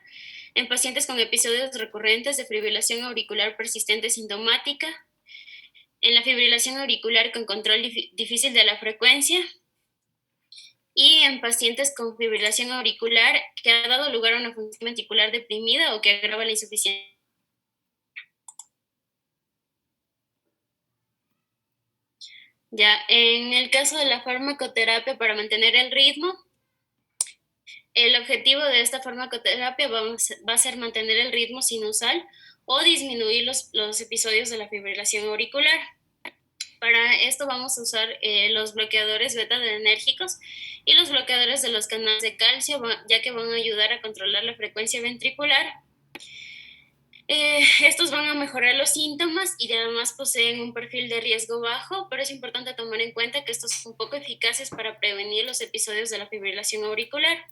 en pacientes con episodios recurrentes de fibrilación auricular persistente sintomática, en la fibrilación auricular con control difícil de la frecuencia, y en pacientes con fibrilación auricular que ha dado lugar a una función ventricular deprimida o que agrava la insuficiencia. Ya, en el caso de la farmacoterapia para mantener el ritmo, el objetivo de esta farmacoterapia va a ser mantener el ritmo sinusal o disminuir los episodios de la fibrilación auricular. Para esto vamos a usar los bloqueadores beta-adrenérgicos y los bloqueadores de los canales de calcio, ya que van a ayudar a controlar la frecuencia ventricular. Estos van a mejorar los síntomas y además poseen un perfil de riesgo bajo, pero es importante tomar en cuenta que estos son poco eficaces para prevenir los episodios de la fibrilación auricular.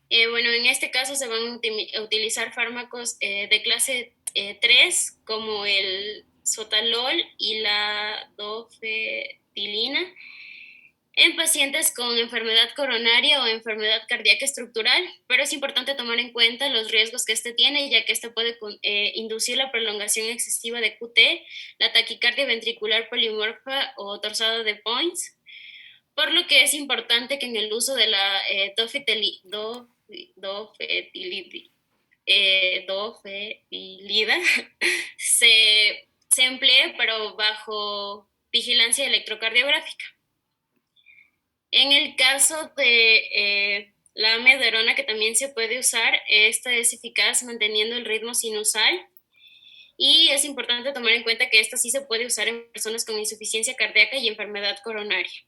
Bueno, en este caso se van a utilizar fármacos de clase 3, como el sotalol y la dofetilina, en pacientes con enfermedad coronaria o enfermedad cardíaca estructural, pero es importante tomar en cuenta los riesgos que este tiene, ya que este puede inducir la prolongación excesiva de QT, la taquicardia ventricular polimorfa o torsada de Points, por lo que es importante que en el uso de la dofetilida se emplee, pero bajo vigilancia electrocardiográfica. En el caso de la amiodarona, que también se puede usar, esta es eficaz manteniendo el ritmo sinusal y es importante tomar en cuenta que esta sí se puede usar en personas con insuficiencia cardíaca y enfermedad coronaria.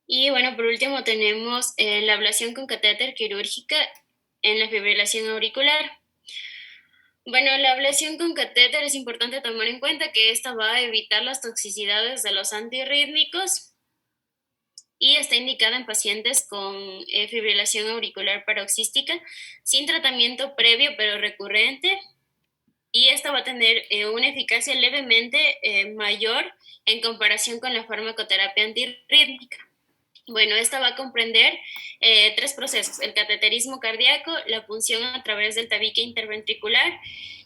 Y bueno, por último tenemos la ablación con catéter quirúrgica en la fibrilación auricular. Bueno, la ablación con catéter es importante tomar en cuenta que esta va a evitar las toxicidades de los antirrítmicos y está indicada en pacientes con fibrilación auricular paroxística sin tratamiento previo pero recurrente, y esta va a tener una eficacia levemente mayor en comparación con la farmacoterapia antirrítmica. Bueno, esta va a comprender 3 procesos: el cateterismo cardíaco, la punción a través del tabique interventricular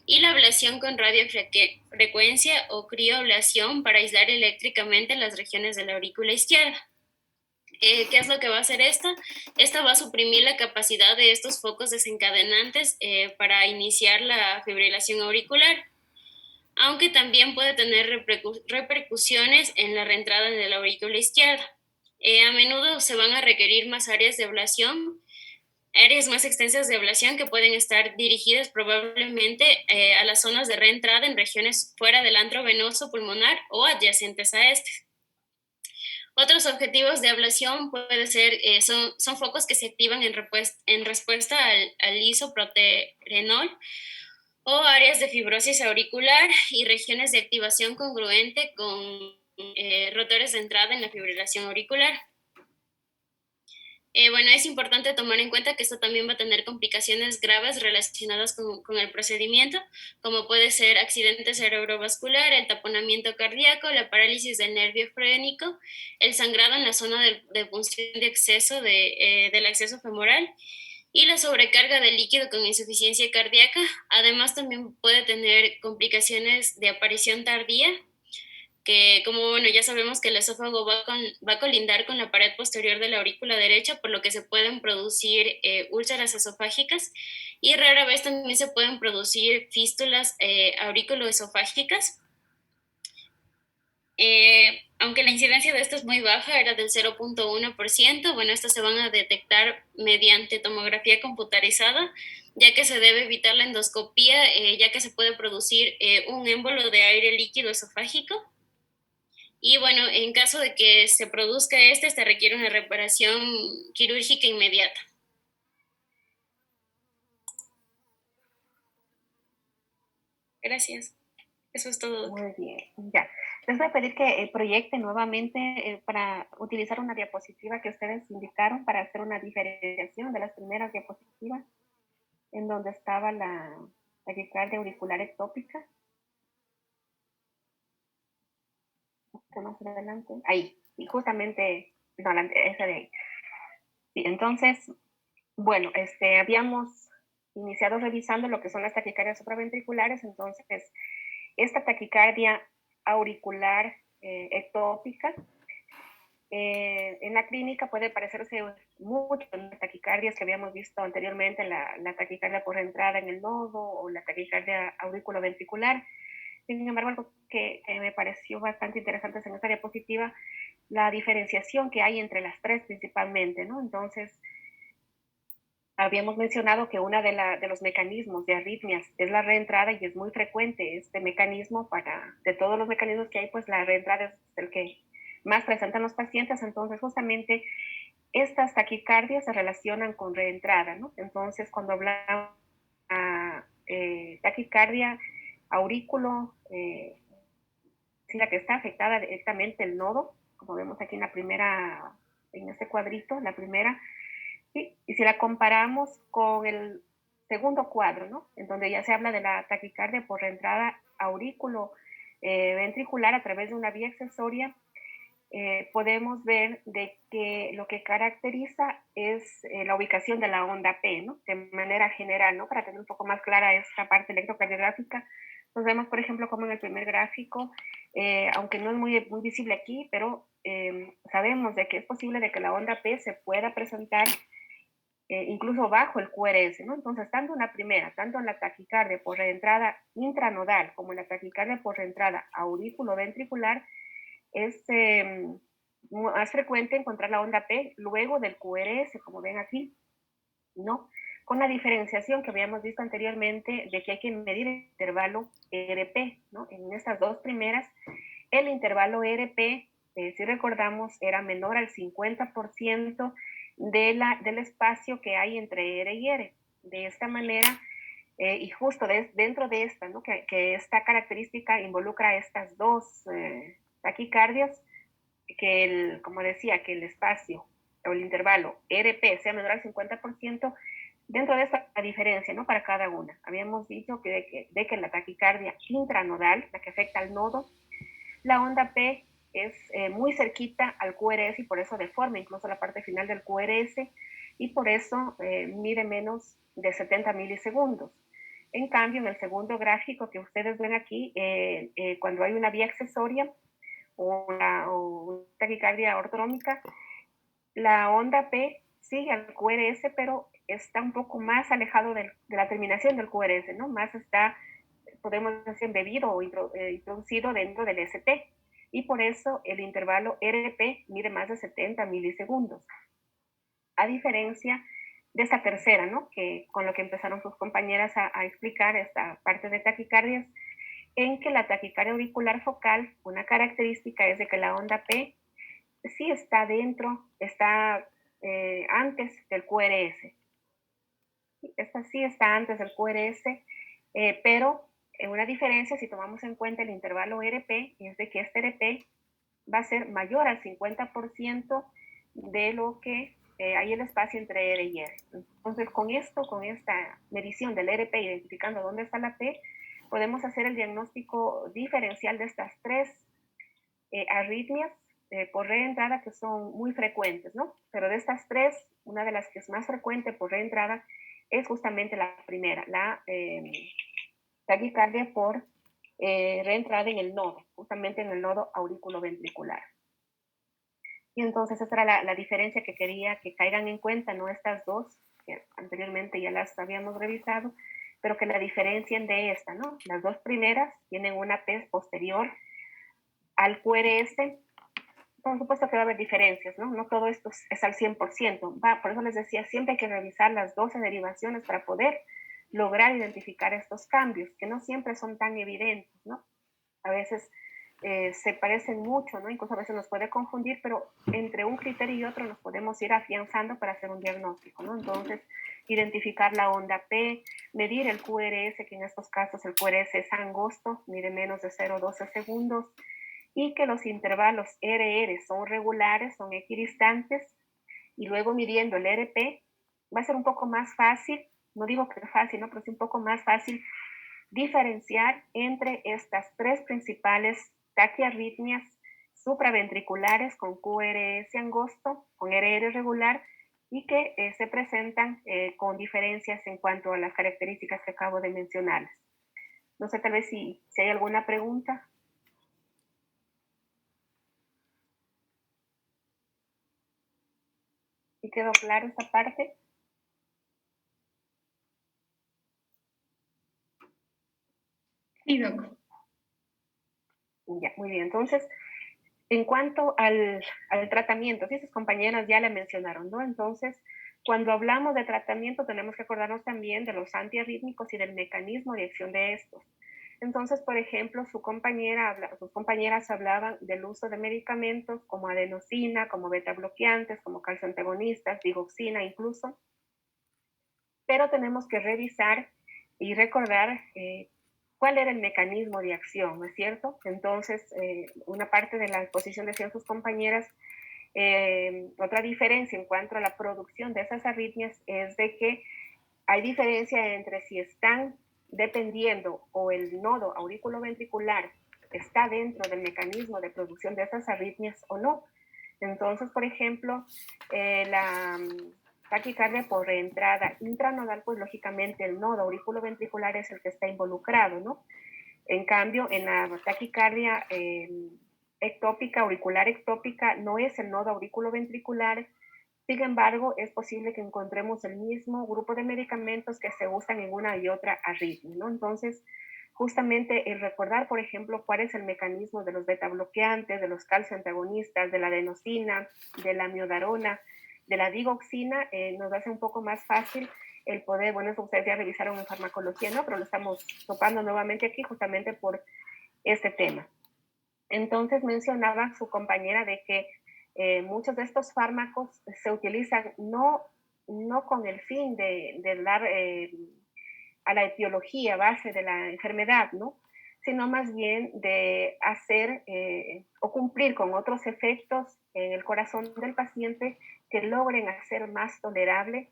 y la ablación con radiofrecuencia o crioablación para aislar eléctricamente las regiones de la aurícula izquierda. ¿Qué es lo que va a hacer esta? Esta va a suprimir la capacidad de estos focos desencadenantes para iniciar la fibrilación auricular, aunque también puede tener repercusiones en la reentrada de la aurícula izquierda. A menudo se van a requerir más áreas de ablación, áreas más extensas de ablación que pueden estar dirigidas probablemente a las zonas de reentrada en regiones fuera del antro venoso pulmonar o adyacentes a este. Otros objetivos de ablación puede ser, son focos que se activan en respuesta al isoproterenol o áreas de fibrosis auricular y regiones de activación congruente con rotores de entrada en la fibrilación auricular. Bueno, es importante tomar en cuenta que esto también va a tener complicaciones graves relacionadas con el procedimiento, como puede ser accidente cerebrovascular, el taponamiento cardíaco, la parálisis del nervio frénico, el sangrado en la zona de punción de exceso del acceso femoral y la sobrecarga de líquido con insuficiencia cardíaca. Además, también puede tener complicaciones de aparición tardía, que como bueno, ya sabemos que el esófago va a colindar con la pared posterior de la aurícula derecha, por lo que se pueden producir úlceras esofágicas y rara vez también se pueden producir fístulas aurículoesofágicas. Aunque la incidencia de esto es muy baja, era del 0.1%, bueno, estas se van a detectar mediante tomografía computarizada, ya que se debe evitar la endoscopía, ya que se puede producir un émbolo de aire líquido esofágico. Y bueno, en caso de que se produzca se requiere una reparación quirúrgica inmediata. Gracias. Eso es todo. Muy bien, ya. Les voy a pedir que proyecten nuevamente para utilizar una diapositiva que ustedes indicaron para hacer una diferenciación de las primeras diapositivas en donde estaba la taquicardia auricular ectópica. Más adelante. Ahí, y justamente, no, esa de ahí. Sí, entonces, bueno, habíamos iniciado revisando lo que son las taquicardias supraventriculares. Entonces, esta taquicardia auricular ectópica en la clínica puede parecerse mucho a las taquicardias que habíamos visto anteriormente, la taquicardia por entrada en el nodo o la taquicardia aurículo-ventricular. Sin embargo, algo que me pareció bastante interesante en esta diapositiva, la diferenciación que hay entre las tres principalmente, ¿no? Entonces, habíamos mencionado que uno de los mecanismos de arritmias es la reentrada y es muy frecuente este mecanismo de todos los mecanismos que hay, pues la reentrada es el que más presentan los pacientes. Entonces, justamente estas taquicardias se relacionan con reentrada, ¿no? Entonces, cuando hablamos de taquicardia aurículo, la que está afectada directamente el nodo, como vemos aquí en este cuadrito, la primera, ¿sí? Y si la comparamos con el segundo cuadro, ¿no? En donde ya se habla de la taquicardia por reentrada aurículo ventricular a través de una vía accesoria, podemos ver de que lo que caracteriza es la ubicación de la onda P, ¿no? De manera general, ¿no? Para tener un poco más clara esta parte electrocardiográfica, nos vemos, por ejemplo, como en el primer gráfico, aunque no es muy visible aquí, pero sabemos de que es posible de que la onda P se pueda presentar incluso bajo el QRS, ¿no? Entonces, tanto en la taquicardia por reentrada intranodal como en la taquicardia por reentrada aurículo-ventricular, es más frecuente encontrar la onda P luego del QRS, como ven aquí, ¿no? Con la diferenciación que habíamos visto anteriormente de que hay que medir el intervalo ERP, ¿no? En estas dos primeras, el intervalo ERP, si recordamos, era menor al 50% del espacio que hay entre ER y ER. De esta manera, y justo dentro de esta, ¿no? que esta característica involucra estas dos taquicardias, como decía, que el espacio o el intervalo ERP sea menor al 50%, dentro de esta diferencia, ¿no? Para cada una. Habíamos dicho de que la taquicardia intranodal, la que afecta al nodo, la onda P es muy cerquita al QRS y por eso deforma incluso la parte final del QRS y por eso mide menos de 70 milisegundos. En cambio, en el segundo gráfico que ustedes ven aquí, cuando hay una vía accesoria o una taquicardia ortodrómica, la onda P sigue al QRS, pero está un poco más alejado de la terminación del QRS, ¿no? Más está, podemos decir, embebido o introducido dentro del ST. Y por eso el intervalo RP mide más de 70 milisegundos. A diferencia de esta tercera, ¿no? Que con lo que empezaron sus compañeras a explicar esta parte de taquicardias, en que la taquicardia auricular focal, una característica es de que la onda P sí está dentro, está antes del QRS. Esta sí está antes del QRS, pero una diferencia si tomamos en cuenta el intervalo RP es de que este RP va a ser mayor al 50% de lo que hay el espacio entre R y R. Entonces, con esta medición del RP, identificando dónde está la P, podemos hacer el diagnóstico diferencial de estas tres arritmias por reentrada que son muy frecuentes, ¿no? Pero de estas tres, una de las que es más frecuente por reentrada es justamente la primera, la taquicardia por reentrada en el nodo, justamente en el nodo auriculoventricular. Y entonces esta era la diferencia que quería que caigan en cuenta, no estas dos, que anteriormente ya las habíamos revisado, pero que la diferencien de esta, ¿no? Las dos primeras tienen una P posterior al QRS. Por supuesto que va a haber diferencias, ¿no? No todo esto es al 100%. Por eso les decía, siempre hay que revisar las 12 derivaciones para poder lograr identificar estos cambios, que no siempre son tan evidentes, ¿no? A veces se parecen mucho, ¿no? Incluso a veces nos puede confundir, pero entre un criterio y otro nos podemos ir afianzando para hacer un diagnóstico, ¿no? Entonces, identificar la onda P, medir el QRS, que en estos casos el QRS es angosto, mide menos de 0,12 segundos, y que los intervalos RR son regulares, son equidistantes, y luego midiendo el RP, va a ser un poco más fácil, no digo que fácil, ¿no? Pero sí un poco más fácil diferenciar entre estas tres principales taquiarritmias supraventriculares con QRS angosto, con RR regular, y que se presentan con diferencias en cuanto a las características que acabo de mencionarles. No sé, tal vez si hay alguna pregunta. ¿Sí quedó claro esta parte? Sí, doc. Ya, muy bien. Entonces, en cuanto al tratamiento, sí, sus compañeras ya le mencionaron, ¿no? Entonces, cuando hablamos de tratamiento, tenemos que acordarnos también de los antiarrítmicos y del mecanismo de acción de estos. Entonces, por ejemplo, sus compañeras hablaban del uso de medicamentos como adenosina, como beta bloqueantes, como calcioantagonistas, digoxina incluso. Pero tenemos que revisar y recordar cuál era el mecanismo de acción, ¿no es cierto? Entonces, una parte de la exposición decían sus compañeras, otra diferencia en cuanto a la producción de esas arritmias es de que hay diferencia entre si están dependiendo o el nodo auriculoventricular está dentro del mecanismo de producción de esas arritmias o no. Entonces, por ejemplo, la taquicardia por reentrada intranodal, pues lógicamente el nodo auriculoventricular es el que está involucrado, ¿no? En cambio, en la taquicardia ectópica, auricular ectópica, no es el nodo auriculoventricular. Sin embargo, es posible que encontremos el mismo grupo de medicamentos que se usan en una y otra arritmia, ¿no? Entonces, justamente el recordar, por ejemplo, cuál es el mecanismo de los beta bloqueantes, de los calcioantagonistas, de la adenosina, de la miodarona, de la digoxina, nos hace un poco más fácil el poder, bueno, eso ustedes ya revisaron en farmacología, ¿no? Pero lo estamos topando nuevamente aquí justamente por este tema. Entonces mencionaba su compañera de que muchos de estos fármacos se utilizan no con el fin de dar a la etiología base de la enfermedad, ¿no? Sino más bien de hacer o cumplir con otros efectos en el corazón del paciente que logren hacer más tolerable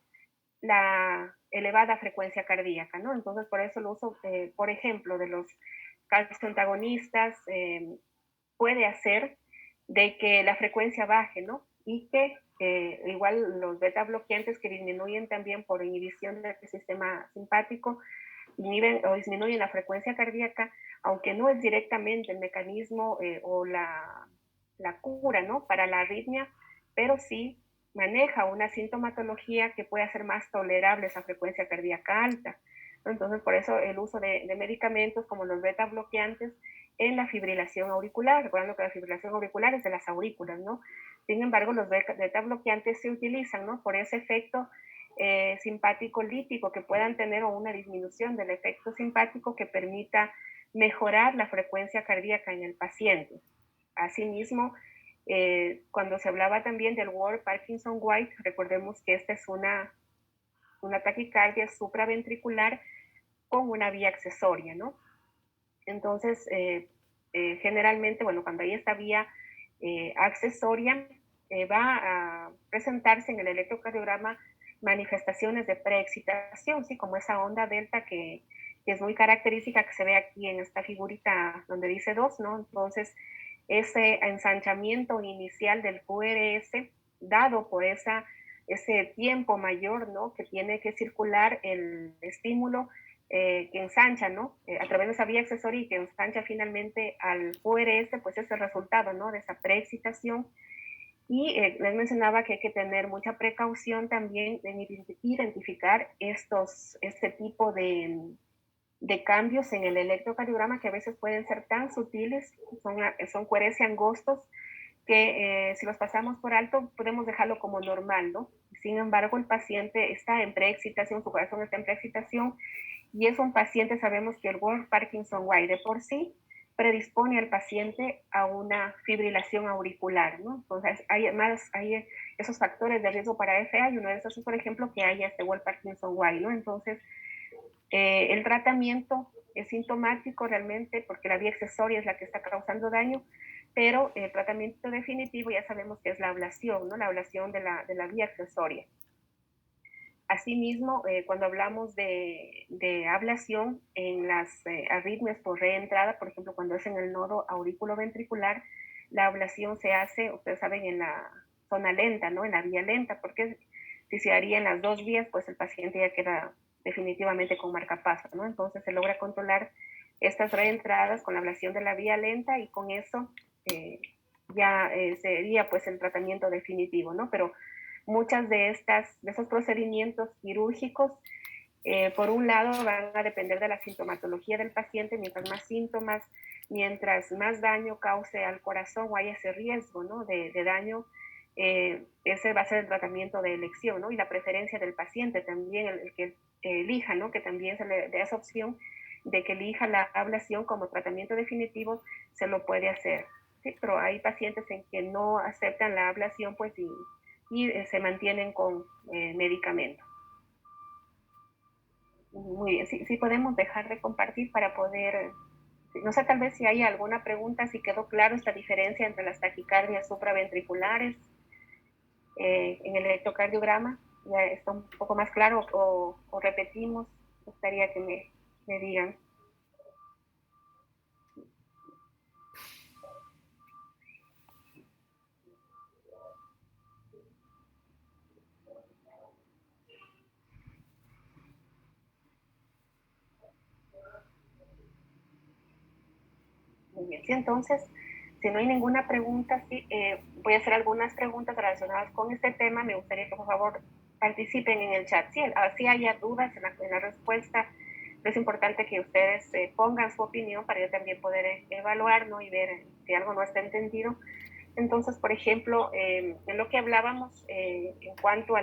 la elevada frecuencia cardíaca, ¿no? Entonces, por eso el uso, por ejemplo, de los calcioantagonistas puede hacer de que la frecuencia baje, ¿no? Y que igual los beta bloqueantes que disminuyen también por inhibición del sistema simpático, inhiben o disminuyen la frecuencia cardíaca, aunque no es directamente el mecanismo o la cura, ¿no? Para la arritmia, pero sí maneja una sintomatología que puede hacer más tolerable esa frecuencia cardíaca alta. Entonces, por eso el uso de medicamentos como los beta bloqueantes en la fibrilación auricular, recordando que la fibrilación auricular es de las aurículas, ¿no? Sin embargo, los beta bloqueantes se utilizan, ¿no? Por ese efecto simpático lítico que puedan tener o una disminución del efecto simpático que permita mejorar la frecuencia cardíaca en el paciente. Asimismo, cuando se hablaba también del World Parkinson White, recordemos que esta es una taquicardia supraventricular con una vía accesoria, ¿no? Entonces, generalmente, bueno, cuando hay esta vía accesoria, va a presentarse en el electrocardiograma manifestaciones de preexcitación, ¿sí? Como esa onda delta que es muy característica, que se ve aquí en esta figurita donde dice 2, ¿no? Entonces, ese ensanchamiento inicial del QRS, dado por ese tiempo mayor, ¿no? Que tiene que circular el estímulo que ensancha, ¿no? A través de esa vía accesoria y que ensancha finalmente al QRS, pues es el resultado, ¿no? De esa preexcitación. Y les mencionaba que hay que tener mucha precaución también en identificar este tipo de cambios en el electrocardiograma que a veces pueden ser tan sutiles, son QRS angostos, que si los pasamos por alto podemos dejarlo como normal, ¿no? Sin embargo, el paciente está en preexcitación, su corazón está en preexcitación, y es un paciente, sabemos que el World Parkinson White de por sí predispone al paciente a una fibrilación auricular, ¿no? Entonces, hay esos factores de riesgo para FA, y uno de esos es, por ejemplo, que haya este World Parkinson White, ¿no? Entonces, el tratamiento es sintomático realmente porque la vía accesoria es la que está causando daño, pero el tratamiento definitivo ya sabemos que es la ablación, ¿no? La ablación de la vía accesoria. Asimismo, cuando hablamos de ablación en las arritmias por reentrada, por ejemplo, cuando es en el nodo auriculoventricular, la ablación se hace, ustedes saben, en la zona lenta, ¿no? En la vía lenta, porque si se haría en las dos vías, pues el paciente ya queda definitivamente con marcapaso, ¿no? Entonces se logra controlar estas reentradas con la ablación de la vía lenta, y con eso ya sería pues el tratamiento definitivo, ¿no? Pero muchas de esos procedimientos quirúrgicos, por un lado, van a depender de la sintomatología del paciente. Mientras más síntomas, mientras más daño cause al corazón o haya ese riesgo, ¿no? de daño, ese va a ser el tratamiento de elección, ¿no? Y la preferencia del paciente también, el que elija, ¿no? Que también se le dé esa opción de que elija la ablación como tratamiento definitivo, se lo puede hacer, ¿sí? Pero hay pacientes en que no aceptan la ablación, pues, y se mantienen con medicamentos. Muy bien, sí podemos dejar de compartir para poder, no sé, tal vez si hay alguna pregunta, si quedó claro esta diferencia entre las taquicardias supraventriculares en el electrocardiograma, ya está un poco más claro, o repetimos, gustaría que me digan. Muy bien, sí, entonces, si no hay ninguna pregunta, sí, voy a hacer algunas preguntas relacionadas con este tema. Me gustaría que por favor participen en el chat. Sí, así haya dudas en la respuesta, es importante que ustedes pongan su opinión para yo también poder evaluar, ¿no? Y ver si algo no está entendido. Entonces, por ejemplo, en lo que hablábamos en cuanto a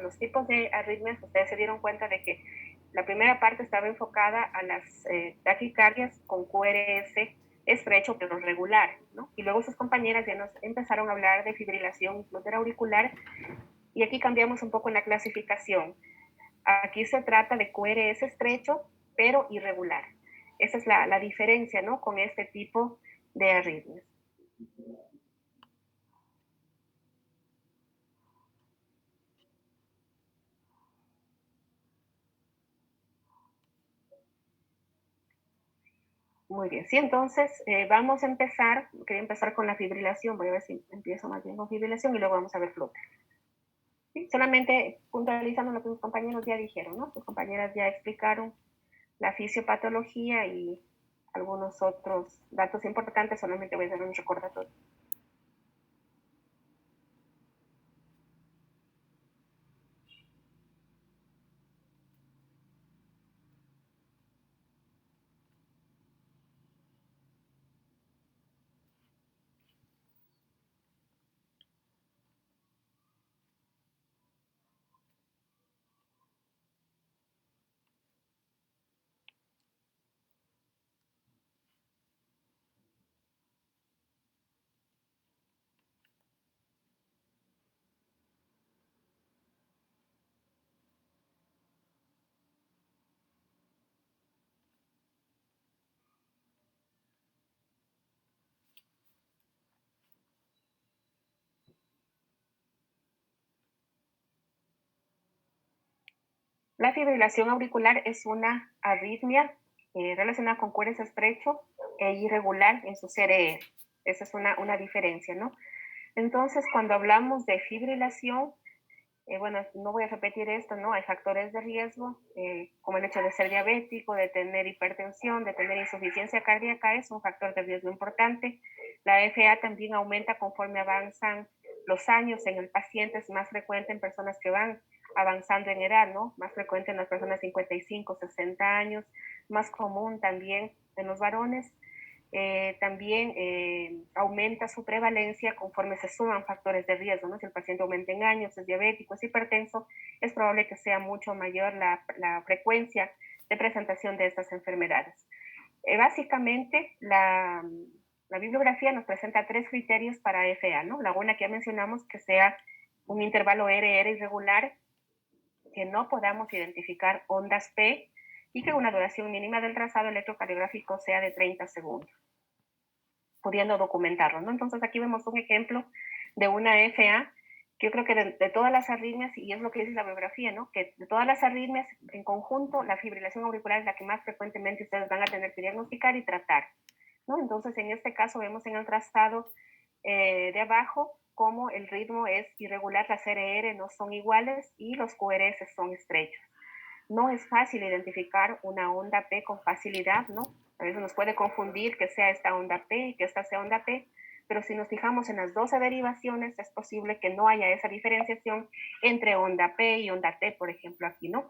los tipos de arritmias, ustedes se dieron cuenta de que la primera parte estaba enfocada a las taquicardias con QRS estrecho pero regular, ¿no? Y luego sus compañeras ya nos empezaron a hablar de fibrilación auricular, y aquí cambiamos un poco en la clasificación. Aquí se trata de QRS estrecho pero irregular. Esa es la diferencia, ¿no? Con este tipo de arritmias. Muy bien, sí, entonces vamos a empezar, quería empezar con la fibrilación, voy a ver si empiezo más bien con fibrilación y luego vamos a ver flúter. ¿Sí? Solamente puntualizando lo que mis compañeros ya dijeron, ¿no? Sus compañeras ya explicaron la fisiopatología y algunos otros datos importantes, solamente voy a dar un recordatorio. La fibrilación auricular es una arritmia relacionada con cuerdas estrecho e irregular en su CRE. Esa es una diferencia, ¿no? Entonces, cuando hablamos de fibrilación, bueno, no voy a repetir esto, ¿no? Hay factores de riesgo, como el hecho de ser diabético, de tener hipertensión, de tener insuficiencia cardíaca, es un factor de riesgo importante. La FA también aumenta conforme avanzan los años en el paciente, es más frecuente en personas que van avanzando en edad, ¿no? Más frecuente en las personas 55, 60 años, más común también en los varones. También aumenta su prevalencia conforme se suman factores de riesgo, ¿no? Si el paciente aumenta en años, es diabético, es hipertenso, es probable que sea mucho mayor la frecuencia de presentación de estas enfermedades. Básicamente, la bibliografía nos presenta 3 criterios para FA, ¿no? La una que ya mencionamos, que sea un intervalo RR irregular, que no podamos identificar ondas P y que una duración mínima del trazado electrocardiográfico sea de 30 segundos, pudiendo documentarlo, ¿no? Entonces aquí vemos un ejemplo de una FA, que yo creo que de todas las arritmias, y es lo que dice la bibliografía, ¿no? Que de todas las arritmias en conjunto, la fibrilación auricular es la que más frecuentemente ustedes van a tener que diagnosticar y tratar, ¿no? Entonces en este caso vemos en el trazado de abajo cómo el ritmo es irregular, las RR no son iguales y los QRS son estrechos. No es fácil identificar una onda P con facilidad, ¿no? A veces nos puede confundir que sea esta onda P y que esta sea onda P, pero si nos fijamos en las 12 derivaciones, es posible que no haya esa diferenciación entre onda P y onda T, por ejemplo, aquí, ¿no?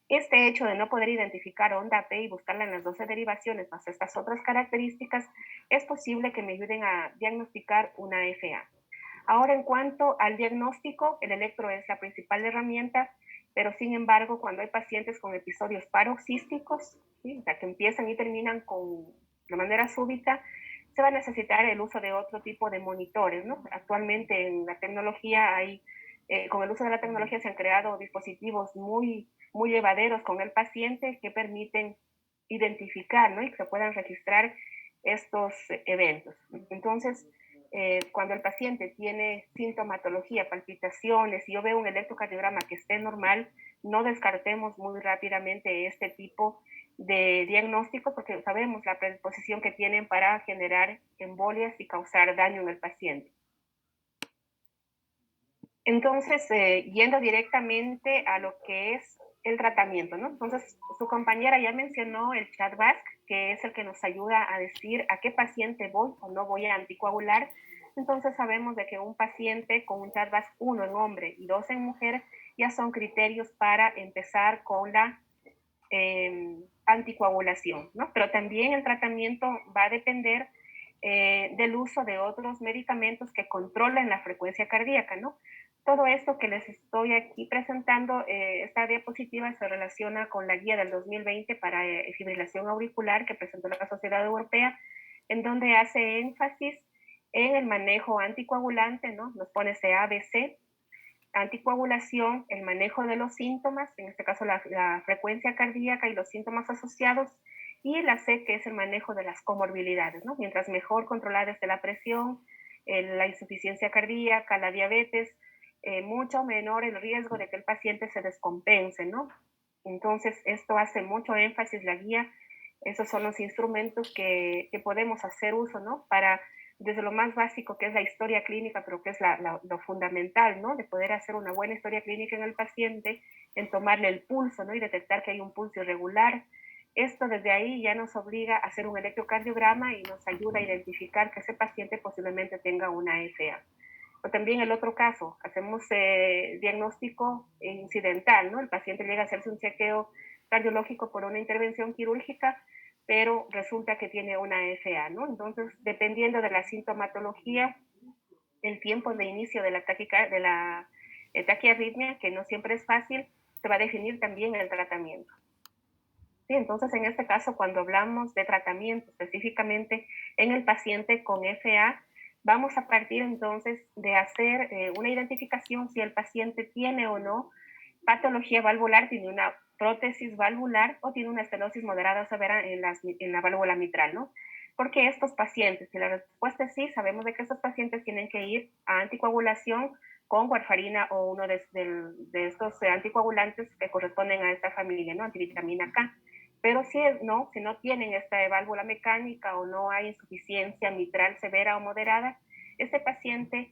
Este hecho de no poder identificar onda P y buscarla en las 12 derivaciones, más estas otras características, es posible que me ayuden a diagnosticar una FA. Ahora, en cuanto al diagnóstico, el electro es la principal herramienta, pero sin embargo, cuando hay pacientes con episodios paroxísticos, ¿sí? O sea, que empiezan y terminan de manera súbita, se va a necesitar el uso de otro tipo de monitores, ¿no? Actualmente en la tecnología con el uso de la tecnología se han creado dispositivos muy llevaderos con el paciente que permiten identificar, ¿no? Y que se puedan registrar estos eventos. Entonces, cuando el paciente tiene sintomatología, palpitaciones, y yo veo un electrocardiograma que esté normal, no descartemos muy rápidamente este tipo de diagnóstico porque sabemos la predisposición que tienen para generar embolias y causar daño en el paciente. Entonces, yendo directamente a lo que es el tratamiento, ¿no? Entonces, su compañera ya mencionó el CHA2DS2, que es el que nos ayuda a decir a qué paciente voy o no voy a anticoagular. Entonces, sabemos de que un paciente con un CHA2DS2 1 en hombre y 2 en mujer ya son criterios para empezar con la anticoagulación, ¿no? Pero también el tratamiento va a depender del uso de otros medicamentos que controlen la frecuencia cardíaca, ¿no? Todo esto que les estoy aquí presentando, esta diapositiva se relaciona con la guía del 2020 para fibrilación auricular que presentó la Sociedad Europea, en donde hace énfasis en el manejo anticoagulante, ¿no? Nos pone CABC, anticoagulación, el manejo de los síntomas, en este caso la frecuencia cardíaca y los síntomas asociados, y la C, que es el manejo de las comorbilidades, ¿no? Mientras mejor controlada esté la presión, la insuficiencia cardíaca, la diabetes, mucho menor el riesgo de que el paciente se descompense, ¿no? Entonces, esto hace mucho énfasis la guía Esos son los instrumentos que podemos hacer uso, ¿no? Para, desde lo más básico que es la historia clínica, pero que es lo fundamental, ¿no? De poder hacer una buena historia clínica en el paciente, en tomarle el pulso, ¿no? Y detectar que hay un pulso irregular. Esto desde ahí ya nos obliga a hacer un electrocardiograma y nos ayuda a identificar que ese paciente posiblemente tenga una FA. O también el otro caso, hacemos diagnóstico incidental, ¿no? El paciente llega a hacerse un chequeo cardiológico por una intervención quirúrgica, pero resulta que tiene una FA, ¿no? Entonces, dependiendo de la sintomatología, el tiempo de inicio de la taquiarritmia, que no siempre es fácil, se va a definir también el tratamiento. Sí, entonces, en este caso, cuando hablamos de tratamiento específicamente en el paciente con FA, vamos a partir entonces de hacer una identificación si el paciente tiene o no patología valvular, tiene una prótesis valvular o tiene una estenosis moderada o severa en la válvula mitral, ¿no? Porque estos pacientes, si la respuesta es sí, sabemos de que estos pacientes tienen que ir a anticoagulación con warfarina o uno de estos anticoagulantes que corresponden a esta familia, ¿no? Antivitamina K. Pero si no tienen esta válvula mecánica o no hay insuficiencia mitral severa o moderada, este paciente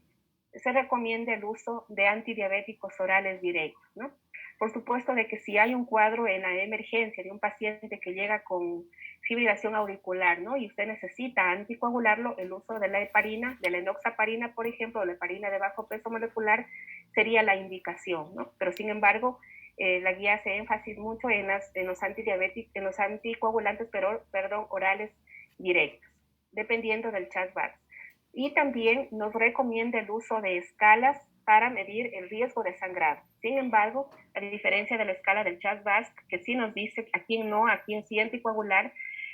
se recomienda el uso de antidiabéticos orales directos, ¿no? Por supuesto de que si hay un cuadro en la emergencia de un paciente que llega con fibrilación auricular, ¿no? Y usted necesita anticoagularlo, el uso de la heparina, de la enoxaparina, por ejemplo, o la heparina de bajo peso molecular, sería la indicación, ¿no? Pero sin embargo, la guía hace énfasis mucho en los antidiabéticos, en los anticoagulantes, orales directos, dependiendo del CHA2-VASc. Y también nos recomienda el uso de escalas para medir el riesgo de sangrado. Sin embargo, a diferencia de la escala del CHA2-VASc, que sí nos dice a quién no, a quién sí anticoagular,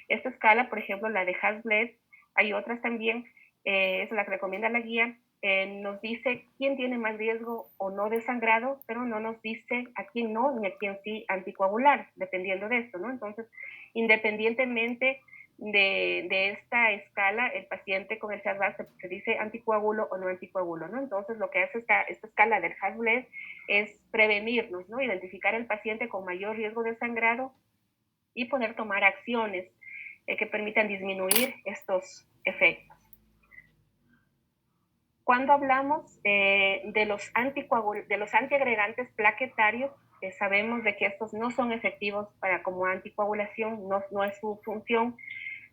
esta escala, por ejemplo, la de Hasbled, hay otras también, es la que recomienda la guía, nos dice quién tiene más riesgo o no de sangrado, pero no nos dice a quién no ni a quién sí anticoagular, dependiendo de esto, ¿no? Entonces, independientemente de esta escala, el paciente con el CHA2-VASc se dice anticoagulo o no anticoagulo, ¿no? Entonces, lo que hace esta escala del Hasbled es prevenirnos, ¿no? Identificar al paciente con mayor riesgo de sangrado y poder tomar acciones que permitan disminuir estos efectos. Cuando hablamos de los antiagregantes plaquetarios, sabemos de que estos no son efectivos como anticoagulación, no es su función.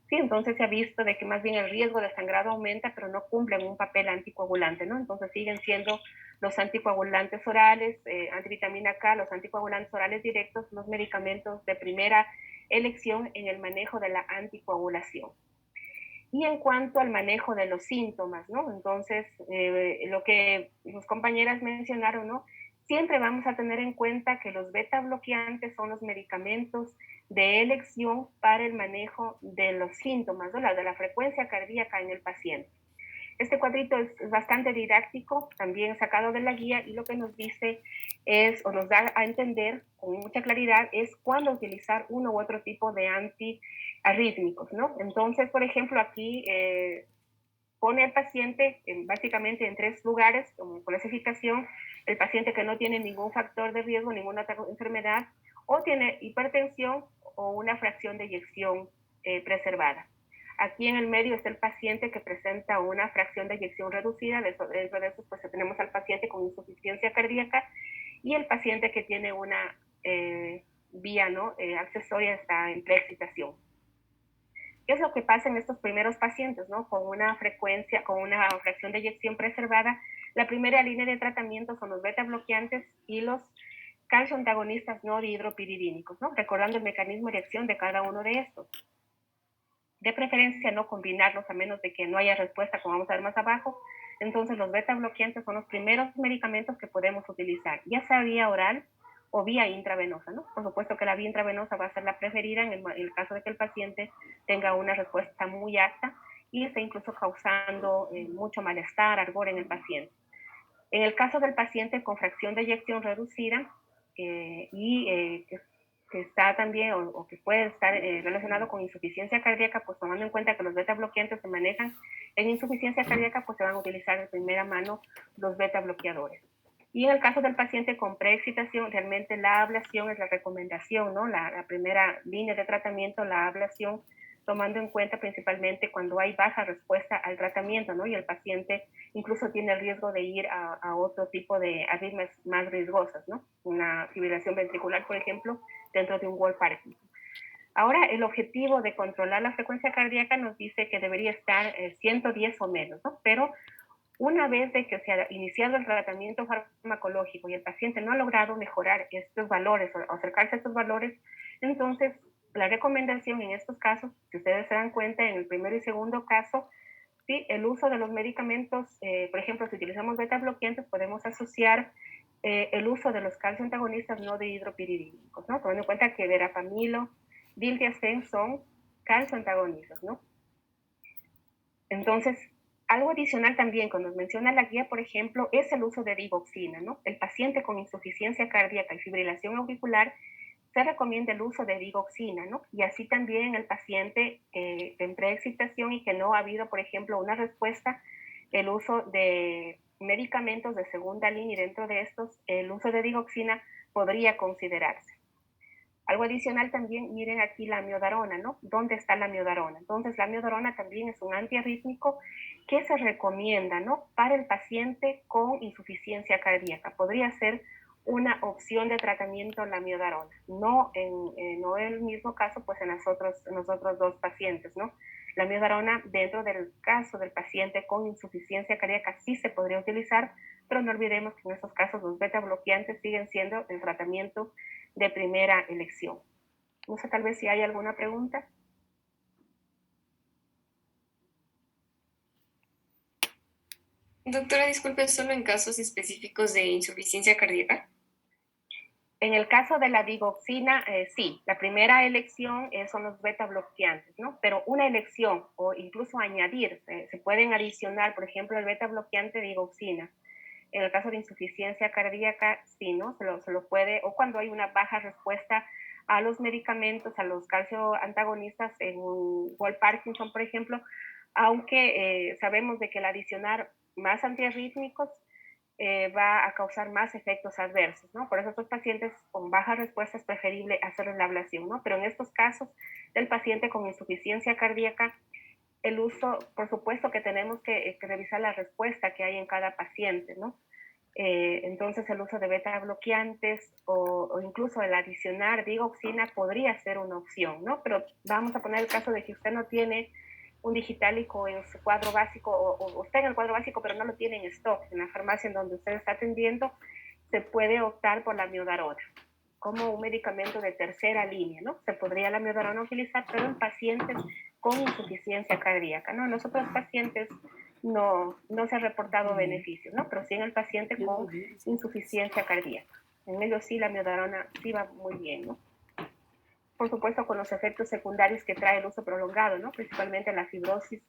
Sí, entonces se ha visto de que más bien el riesgo de sangrado aumenta, pero no cumplen un papel anticoagulante, ¿no? Entonces siguen siendo los anticoagulantes orales, antivitamina K, los anticoagulantes orales directos, los medicamentos de primera elección en el manejo de la anticoagulación. Y en cuanto al manejo de los síntomas, ¿no? Entonces, lo que sus compañeras mencionaron, ¿no? Siempre vamos a tener en cuenta que los beta bloqueantes son los medicamentos de elección para el manejo de los síntomas, ¿no? De la frecuencia cardíaca en el paciente. Este cuadrito es bastante didáctico, también sacado de la guía, y lo que nos dice es, o nos da a entender con mucha claridad, es cuándo utilizar uno u otro tipo de antiarrítmicos, ¿no? Entonces, por ejemplo, aquí pone al paciente básicamente en 3 lugares, como clasificación: el paciente que no tiene ningún factor de riesgo, ninguna otra enfermedad, o tiene hipertensión o una fracción de eyección preservada. Aquí en el medio está el paciente que presenta una fracción de eyección reducida, dentro de eso pues tenemos al paciente con insuficiencia cardíaca y el paciente que tiene una vía accesoria, está en preexcitación. ¿Qué es lo que pasa en estos primeros pacientes, ¿no? Con una fracción de eyección preservada? La primera línea de tratamiento son los beta bloqueantes y los calcio antagonistas no dihidropiridínicos, ¿no? Recordando el mecanismo de acción de cada uno de estos. De preferencia no combinarlos a menos de que no haya respuesta, como vamos a ver más abajo. Entonces los beta bloqueantes son los primeros medicamentos que podemos utilizar, ya sea vía oral o vía intravenosa, ¿no? Por supuesto que la vía intravenosa va a ser la preferida en el caso de que el paciente tenga una respuesta muy alta y esté incluso causando mucho malestar, ardor en el paciente. En el caso del paciente con fracción de eyección reducida que está también o que puede estar relacionado con insuficiencia cardíaca, pues tomando en cuenta que los beta bloqueantes se manejan en insuficiencia cardíaca, pues se van a utilizar de primera mano los beta bloqueadores. Y en el caso del paciente con preexcitación, realmente la ablación es la recomendación, ¿no? La primera línea de tratamiento, la ablación, tomando en cuenta principalmente cuando hay baja respuesta al tratamiento, ¿no? Y el paciente incluso tiene el riesgo de ir a otro tipo de arritmias más riesgosas, ¿no? Una fibrilación ventricular, por ejemplo, dentro de un Wolff Parkinson. Ahora, el objetivo de controlar la frecuencia cardíaca nos dice que debería estar 110 o menos, ¿no? Pero una vez de que se ha iniciado el tratamiento farmacológico y el paciente no ha logrado mejorar estos valores o acercarse a estos valores, entonces la recomendación en estos casos, si ustedes se dan cuenta, en el primero y segundo caso, sí, el uso de los medicamentos, por ejemplo, si utilizamos beta bloqueantes, podemos asociar el uso de los calcio antagonistas no dihidropiridínicos, ¿no? Tomando en cuenta que verapamilo, diltiazem son calcio antagonistas, ¿no? Entonces, algo adicional también, cuando nos menciona la guía, por ejemplo, es el uso de digoxina, ¿no? El paciente con insuficiencia cardíaca y fibrilación auricular se recomienda el uso de digoxina, ¿no? Y así también el paciente en preexcitación y que no ha habido, por ejemplo, una respuesta, el uso de medicamentos de segunda línea y dentro de estos, el uso de digoxina podría considerarse. Algo adicional también, miren aquí la miodarona, ¿no? ¿Dónde está la miodarona? Entonces, la miodarona también es un antiarrítmico que se recomienda, ¿no? Para el paciente con insuficiencia cardíaca. Podría ser una opción de tratamiento la miodarona. No en el mismo caso, pues en los otros dos pacientes, ¿no? La miodarona, dentro del caso del paciente con insuficiencia cardíaca, sí se podría utilizar, pero no olvidemos que en estos casos los beta bloqueantes siguen siendo el tratamiento de primera elección. No sé, tal vez si hay alguna pregunta. Doctora, disculpe, ¿solo en casos específicos de insuficiencia cardíaca? En el caso de la digoxina, sí, la primera elección son los beta bloqueantes, ¿no? Pero una elección o incluso añadir, se pueden adicionar, por ejemplo, el beta bloqueante digoxina. En el caso de insuficiencia cardíaca, sí, ¿no? Se lo puede, o cuando hay una baja respuesta a los medicamentos, a los calcio antagonistas en Wolff Parkinson, por ejemplo, aunque sabemos de que el adicionar más antiarrítmicos va a causar más efectos adversos, ¿no? Por eso estos pacientes con baja respuesta es preferible hacerles la ablación, ¿no? Pero en estos casos del paciente con insuficiencia cardíaca, el uso, por supuesto que tenemos que revisar la respuesta que hay en cada paciente, ¿no? Entonces el uso de beta bloqueantes o incluso el adicionar digoxina podría ser una opción, ¿no? Pero vamos a poner el caso de que usted no tiene un digitálico en su cuadro básico o está en el cuadro básico pero no lo tiene en stock en la farmacia en donde usted está atendiendo, se puede optar por la miodarona como un medicamento de tercera línea, ¿no? Se podría la miodarona utilizar, pero en pacientes con insuficiencia cardíaca, ¿no? En los otros pacientes no se ha reportado beneficios, ¿no? Pero sí en el paciente con insuficiencia cardíaca. En ellos sí la miodarona sí va muy bien, ¿no? Por supuesto con los efectos secundarios que trae el uso prolongado, ¿no? Principalmente la fibrosis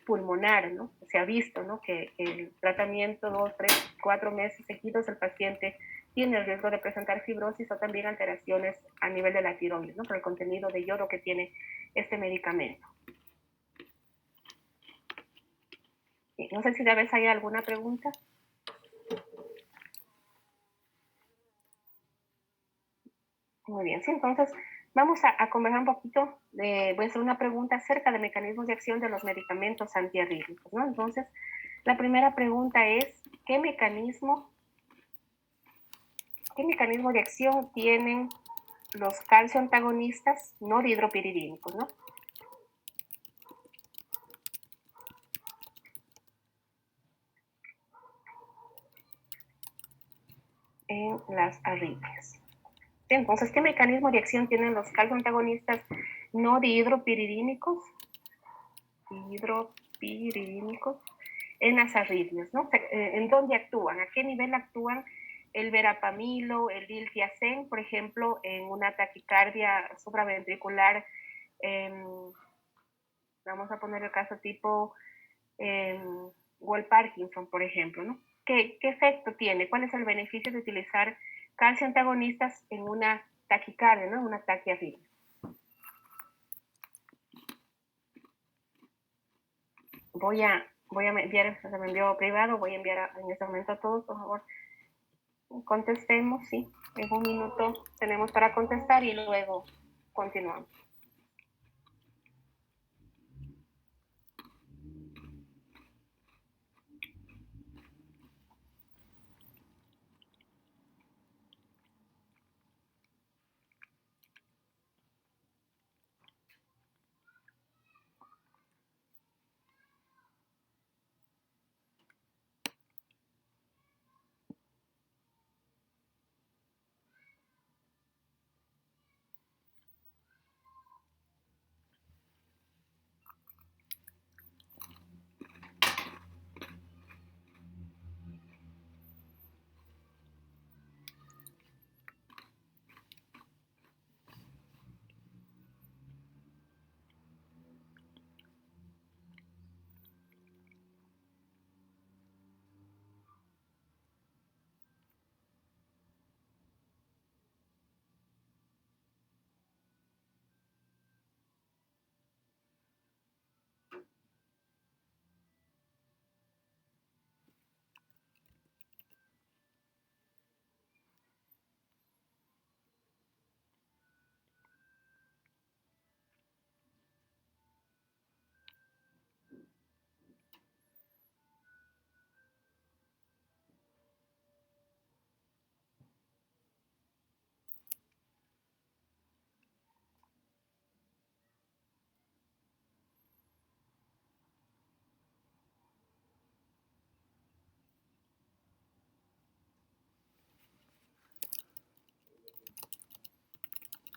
pulmonar, ¿no? Se ha visto, ¿no? Que el tratamiento 2, 3, 4 meses seguidos el paciente tiene el riesgo de presentar fibrosis o también alteraciones a nivel de la tiroides, ¿no? Por el contenido de yodo que tiene este medicamento. No sé si tal vez hay alguna pregunta. Muy bien, sí, entonces vamos a conversar un poquito, voy a hacer una pregunta acerca de mecanismos de acción de los medicamentos antiarrítmicos, ¿no? Entonces, la primera pregunta es, ¿qué mecanismo de acción tienen los calcio antagonistas no dihidropiridínicos, ¿no? En las arritmias. Entonces, ¿qué mecanismo de acción tienen los calcio antagonistas no dihidropiridínicos? Dihidropiridínicos en las arritmias, ¿no? ¿En dónde actúan? ¿A qué nivel actúan el verapamilo, el diltiazem, por ejemplo, en una taquicardia supraventricular? Vamos a poner el caso tipo Wolff Parkinson, por ejemplo, ¿no? ¿Qué efecto tiene? ¿Cuál es el beneficio de utilizar calcio antagonistas en una taquicardia, ¿no? En una taquiarritmia? Voy a enviar, se me envió privado, voy a enviar en este momento a todos, por favor. Contestemos, sí. En un minuto tenemos para contestar y luego continuamos.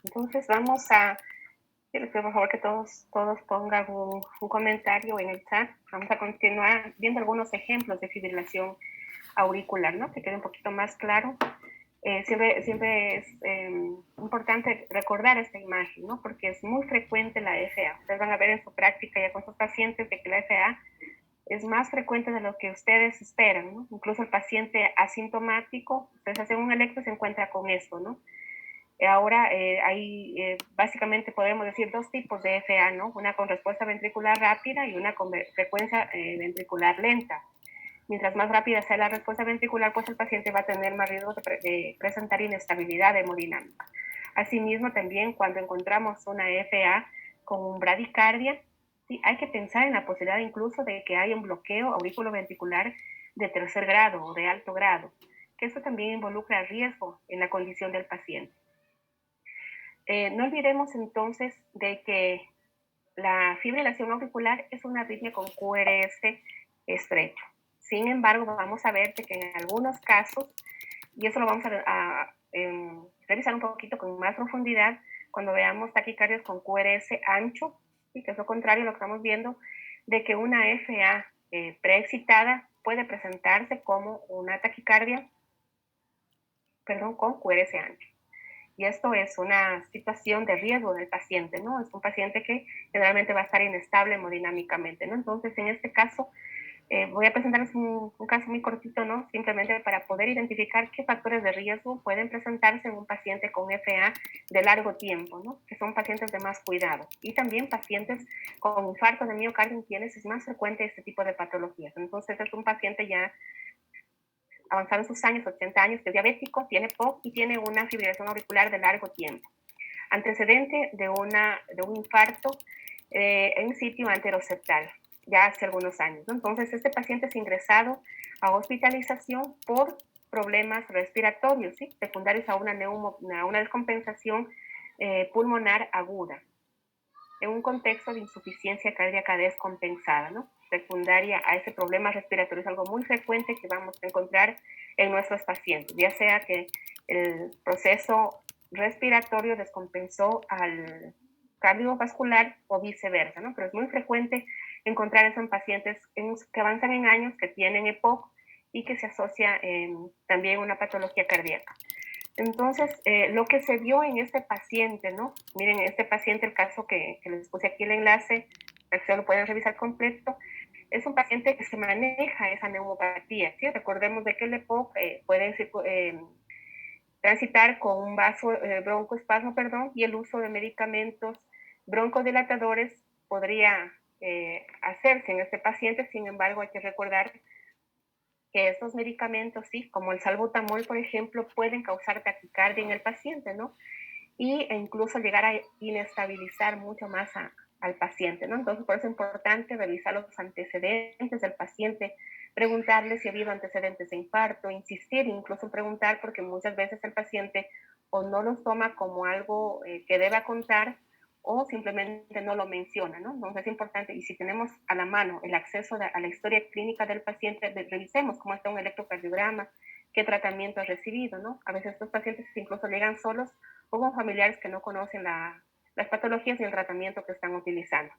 Entonces vamos a, les pido por favor que todos pongan un comentario en el chat. Vamos a continuar viendo algunos ejemplos de fibrilación auricular, ¿no? Que quede un poquito más claro. Siempre es importante recordar esta imagen, ¿no? Porque es muy frecuente la FA. Ustedes van a ver en su práctica ya con sus pacientes de que la FA es más frecuente de lo que ustedes esperan, ¿no? Incluso el paciente asintomático, ustedes hacen un electro y se encuentra con esto, ¿no? Ahora hay básicamente podemos decir dos tipos de FA, ¿no? Una con respuesta ventricular rápida y una con frecuencia ventricular lenta. Mientras más rápida sea la respuesta ventricular, pues el paciente va a tener más riesgo de presentar inestabilidad hemodinámica. Asimismo, también cuando encontramos una FA con bradicardia, sí, hay que pensar en la posibilidad incluso de que haya un bloqueo auriculoventricular de tercer grado o de alto grado, que eso también involucra riesgo en la condición del paciente. No olvidemos entonces de que la fibrilación auricular es una arritmia con QRS estrecho. Sin embargo, vamos a ver que en algunos casos, y eso lo vamos a revisar un poquito con más profundidad cuando veamos taquicardias con QRS ancho, y que es lo contrario a lo que estamos viendo, de que una FA preexcitada puede presentarse como una taquicardia, con QRS ancho. Y esto es una situación de riesgo del paciente, ¿no? Es un paciente que generalmente va a estar inestable hemodinámicamente, ¿no? Entonces, en este caso, voy a presentarles un caso muy cortito, ¿no? Simplemente para poder identificar qué factores de riesgo pueden presentarse en un paciente con FA de largo tiempo, ¿no? Que son pacientes de más cuidado. Y también pacientes con infarto de miocardio, en quienes es más frecuente este tipo de patologías. Entonces, es un paciente ya avanzado en sus años, 80 años, que es diabético, tiene POC y tiene una fibrilación auricular de largo tiempo. Antecedente de un infarto en sitio anteroseptal, ya hace algunos años, ¿no? Entonces, este paciente es ingresado a hospitalización por problemas respiratorios, ¿sí? Secundarios a una descompensación pulmonar aguda, en un contexto de insuficiencia cardíaca descompensada, ¿no? Secundaria a ese problema respiratorio. Es algo muy frecuente que vamos a encontrar en nuestros pacientes, ya sea que el proceso respiratorio descompensó al cardiovascular o viceversa, ¿no? Pero es muy frecuente encontrar eso en pacientes que avanzan en años, que tienen EPOC y que se asocia también una patología cardíaca. Entonces, lo que se vio en este paciente, ¿no? Miren, este paciente, el caso que les puse aquí el enlace, para que lo pueden revisar completo, es un paciente que se maneja esa neumopatía, ¿sí? Recordemos de que el EPOC puede transitar con un broncoespasmo, y el uso de medicamentos broncodilatadores podría hacerse en este paciente. Sin embargo, hay que recordar que estos medicamentos, sí, como el salbutamol, por ejemplo, pueden causar taquicardia en el paciente, ¿no? E incluso llegar a inestabilizar mucho más al paciente, ¿no? Entonces, por eso es importante revisar los antecedentes del paciente, preguntarle si ha habido antecedentes de infarto, insistir incluso en preguntar, porque muchas veces el paciente o no los toma como algo que deba contar o simplemente no lo menciona, ¿no? Entonces es importante, y si tenemos a la mano el acceso a la historia clínica del paciente, revisemos cómo está un electrocardiograma, qué tratamiento ha recibido, ¿no? A veces estos pacientes incluso llegan solos o con familiares que no conocen las patologías y el tratamiento que están utilizando.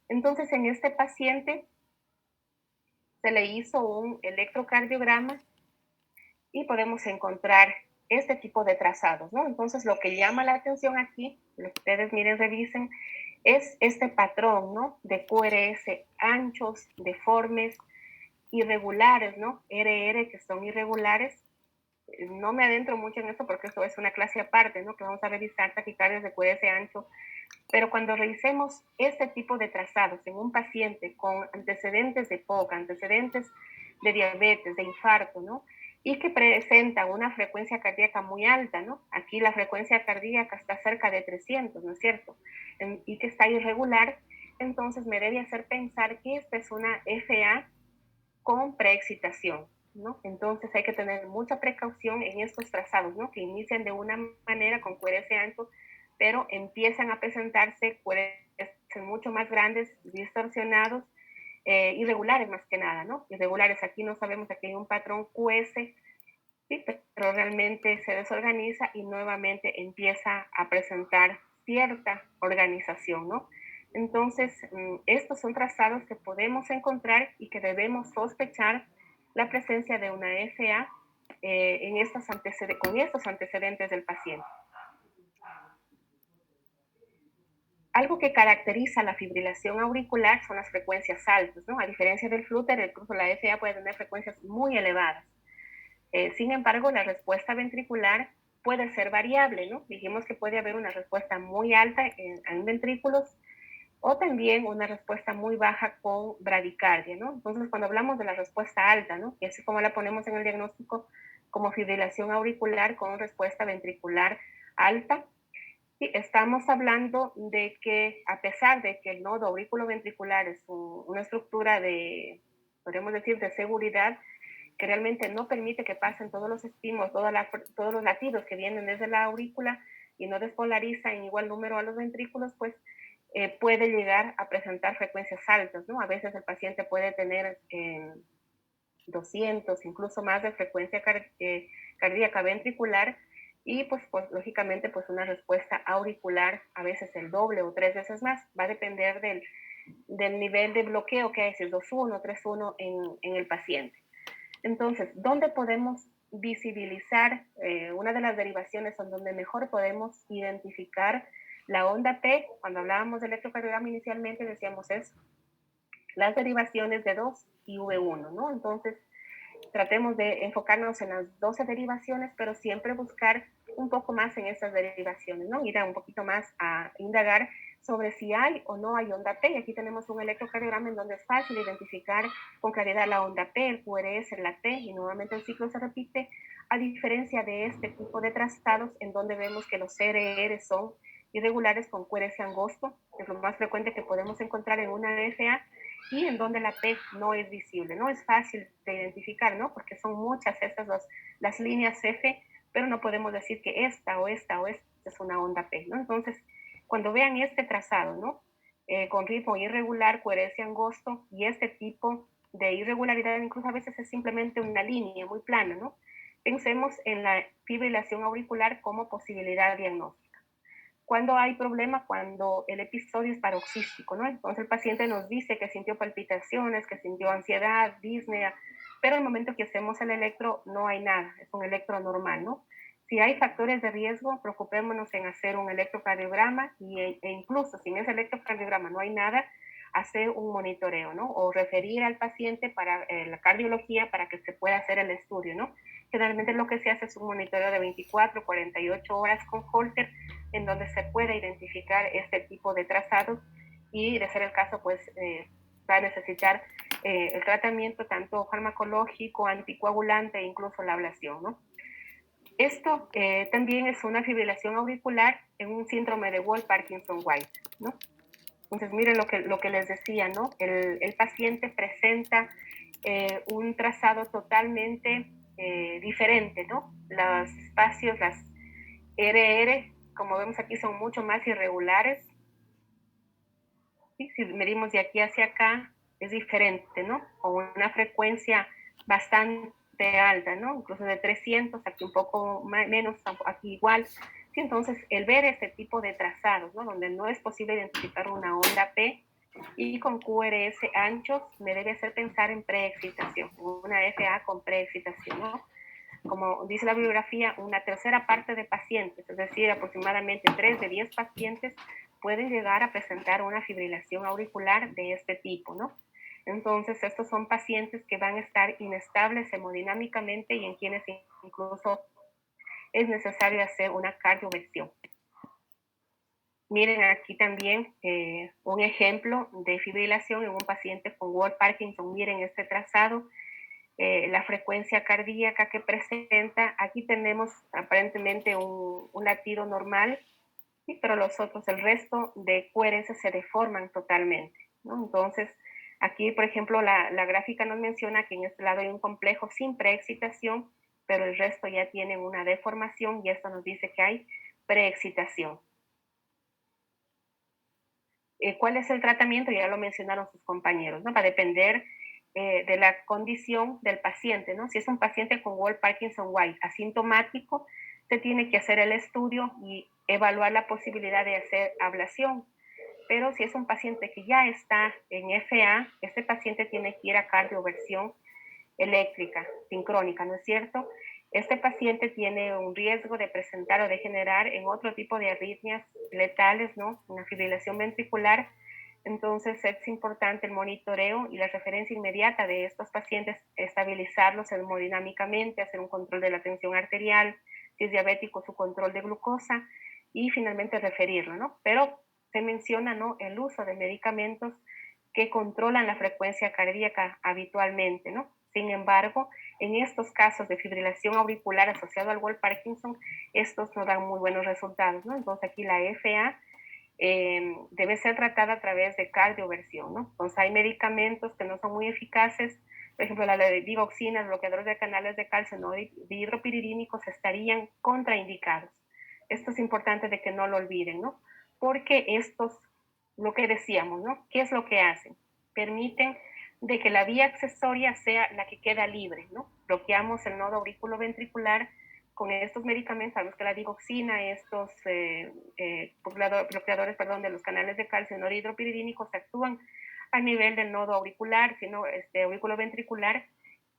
Entonces, en este paciente se le hizo un electrocardiograma y podemos encontrar este tipo de trazados, ¿no? Entonces, lo que llama la atención aquí, lo que ustedes miren, revisen, es este patrón, ¿no? De QRS anchos, deformes, irregulares, ¿no? RR, que son irregulares. No me adentro mucho en esto porque esto es una clase aparte, ¿no? Que vamos a revisar taquicardias de QRS ancho, pero cuando revisemos este tipo de trazados en un paciente con antecedentes de POC, antecedentes de diabetes, de infarto, ¿no? Y que presenta una frecuencia cardíaca muy alta, ¿no? Aquí la frecuencia cardíaca está cerca de 300, ¿no es cierto? Y que está irregular, entonces me debe hacer pensar que esta es una FA con preexcitación, ¿no? Entonces hay que tener mucha precaución en estos trazados, ¿no? Que inician de una manera con QRS ancho, pero empiezan a presentarse QRS mucho más grandes, distorsionados, irregulares más que nada, ¿no? Irregulares, aquí no sabemos, aquí hay un patrón QS, sí, pero realmente se desorganiza y nuevamente empieza a presentar cierta organización, ¿no? Entonces, estos son trazados que podemos encontrar y que debemos sospechar la presencia de una FA con estos antecedentes del paciente. Algo que caracteriza la fibrilación auricular son las frecuencias altas, ¿no? A diferencia del flúter, incluso la FA puede tener frecuencias muy elevadas. Sin embargo, la respuesta ventricular puede ser variable, ¿no? Dijimos que puede haber una respuesta muy alta en ventrículos o también una respuesta muy baja con bradicardia, ¿no? Entonces, cuando hablamos de la respuesta alta, ¿no? Y así como la ponemos en el diagnóstico como fibrilación auricular con respuesta ventricular alta, sí, estamos hablando de que a pesar de que el nodo auriculoventricular es una estructura podemos decir, de seguridad, que realmente no permite que pasen todos los estímulos, todos los latidos que vienen desde la aurícula y no despolariza en igual número a los ventrículos, pues puede llegar a presentar frecuencias altas, ¿no? A veces el paciente puede tener 200, incluso más de frecuencia cardíaca ventricular y pues lógicamente pues una respuesta auricular a veces el doble o 3 veces más. Va a depender del nivel de bloqueo que hay, si es 2.1, 3.1 en el paciente. Entonces, ¿dónde podemos visibilizar? Una de las derivaciones en donde mejor podemos identificar la onda P, cuando hablábamos de electrocardiograma inicialmente decíamos eso, las derivaciones de 2 y V1, ¿no? Entonces, tratemos de enfocarnos en las 12 derivaciones, pero siempre buscar un poco más en esas derivaciones, ¿no? Ir un poquito más a indagar sobre si hay o no hay onda P. Y aquí tenemos un electrocardiograma en donde es fácil identificar con claridad la onda P, el QRS, la T, y nuevamente el ciclo se repite, a diferencia de este tipo de trazados en donde vemos que los CRR son irregulares con QRS angosto, que es lo más frecuente que podemos encontrar en una FA, y en donde la P no es visible, no es fácil de identificar, ¿no? Porque son muchas estas las líneas F, pero no podemos decir que esta o esta es una onda P, ¿no? Entonces, cuando vean este trazado, ¿no? Con ritmo irregular, QRS angosto y este tipo de irregularidad, incluso a veces es simplemente una línea muy plana, ¿no? Pensemos en la fibrilación auricular como posibilidad diagnóstica. Cuando hay problema, cuando el episodio es paroxístico, ¿no? Entonces el paciente nos dice que sintió palpitaciones, que sintió ansiedad, disnea, pero al momento que hacemos el electro no hay nada, es un electro normal, ¿no? Si hay factores de riesgo, preocupémonos en hacer un electrocardiograma e incluso si en ese electrocardiograma no hay nada, hacer un monitoreo, ¿no? O referir al paciente para la cardiología para que se pueda hacer el estudio, ¿no? Generalmente lo que se hace es un monitoreo de 24, 48 horas con Holter, en donde se puede identificar este tipo de trazados y de ser el caso, pues va a necesitar el tratamiento tanto farmacológico, anticoagulante e incluso la ablación, ¿no? Esto también es una fibrilación auricular en un síndrome de Wolff-Parkinson-White, ¿no? Entonces, miren lo que les decía, ¿no? El paciente presenta un trazado totalmente diferente, ¿no? Los espacios, las RR, como vemos aquí, son mucho más irregulares. ¿Sí? Si medimos de aquí hacia acá, es diferente, ¿no? Con una frecuencia bastante alta, ¿no? Incluso de 300, aquí un poco menos, aquí igual. Sí, entonces, el ver este tipo de trazados, ¿no? Donde no es posible identificar una onda P y con QRS anchos, me debe hacer pensar en preexcitación, una FA con preexcitación, ¿no? Como dice la bibliografía, una tercera parte de pacientes, es decir, aproximadamente 3 de 10 pacientes, pueden llegar a presentar una fibrilación auricular de este tipo, ¿no? Entonces, estos son pacientes que van a estar inestables hemodinámicamente y en quienes incluso es necesario hacer una cardioversión. Miren aquí también un ejemplo de fibrilación en un paciente con Wolff-Parkinson. Miren este trazado, la frecuencia cardíaca que presenta. Aquí tenemos aparentemente un latido normal, ¿sí? Pero los otros, el resto de QRS se deforman totalmente, ¿no? Entonces, aquí, por ejemplo, la gráfica nos menciona que en este lado hay un complejo sin preexcitación, pero el resto ya tienen una deformación y esto nos dice que hay preexcitación. ¿Cuál es el tratamiento? Ya lo mencionaron sus compañeros, ¿no? Va a depender de la condición del paciente, ¿no? Si es un paciente con Wolff-Parkinson-White asintomático, se tiene que hacer el estudio y evaluar la posibilidad de hacer ablación. Pero si es un paciente que ya está en FA, este paciente tiene que ir a cardioversión eléctrica, sincrónica, ¿no es cierto? Este paciente tiene un riesgo de presentar o de generar en otro tipo de arritmias letales, ¿no? Una fibrilación ventricular. Entonces es importante el monitoreo y la referencia inmediata de estos pacientes, estabilizarlos hemodinámicamente, hacer un control de la tensión arterial, si es diabético, su control de glucosa y finalmente referirlo, ¿no? Pero se menciona, ¿no? El uso de medicamentos que controlan la frecuencia cardíaca habitualmente, ¿no? Sin embargo, en estos casos de fibrilación auricular asociado al Wolff-Parkinson, estos no dan muy buenos resultados, ¿no? Entonces aquí la FA debe ser tratada a través de cardioversión, ¿no? Entonces hay medicamentos que no son muy eficaces, por ejemplo la digoxina, bloqueadores de canales de calcio no dihidropiridínicos estarían contraindicados. Esto es importante de que no lo olviden, ¿no? Porque estos, lo que decíamos, ¿no? ¿Qué es lo que hacen? Permiten de que la vía accesoria sea la que queda libre, ¿no? Bloqueamos el nodo auriculoventricular con estos medicamentos, sabemos que la digoxina, estos bloqueadores, de los canales de calcio no dihidropiridínicos actúan a nivel del nodo auricular, sino auriculoventricular,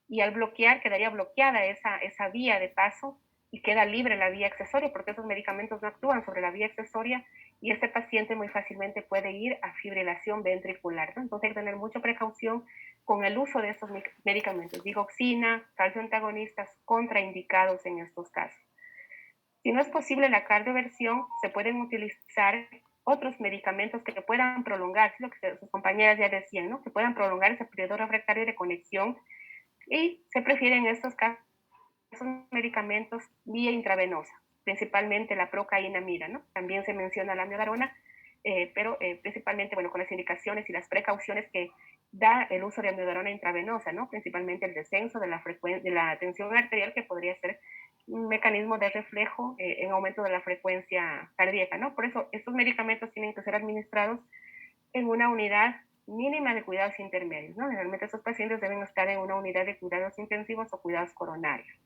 y al bloquear quedaría bloqueada esa vía de paso y queda libre la vía accesoria, porque esos medicamentos no actúan sobre la vía accesoria y este paciente muy fácilmente puede ir a fibrilación ventricular, ¿no? Entonces hay que tener mucha precaución con el uso de estos medicamentos, digoxina, calcio antagonistas, contraindicados en estos casos. Si no es posible la cardioversión, se pueden utilizar otros medicamentos que puedan prolongar, lo que sus compañeras ya decían, ¿no? Que puedan prolongar ese periodo refractario de conexión y se prefieren en estos casos medicamentos vía intravenosa, principalmente la procainamida, ¿no? También se menciona la amiodarona, pero principalmente, bueno, con las indicaciones y las precauciones que da el uso de amiodarona intravenosa, ¿no? Principalmente el descenso de la tensión arterial, que podría ser un mecanismo de reflejo en aumento de la frecuencia cardíaca, ¿no? Por eso estos medicamentos tienen que ser administrados en una unidad mínima de cuidados intermedios, ¿no? Generalmente estos pacientes deben estar en una unidad de cuidados intensivos o cuidados coronarios.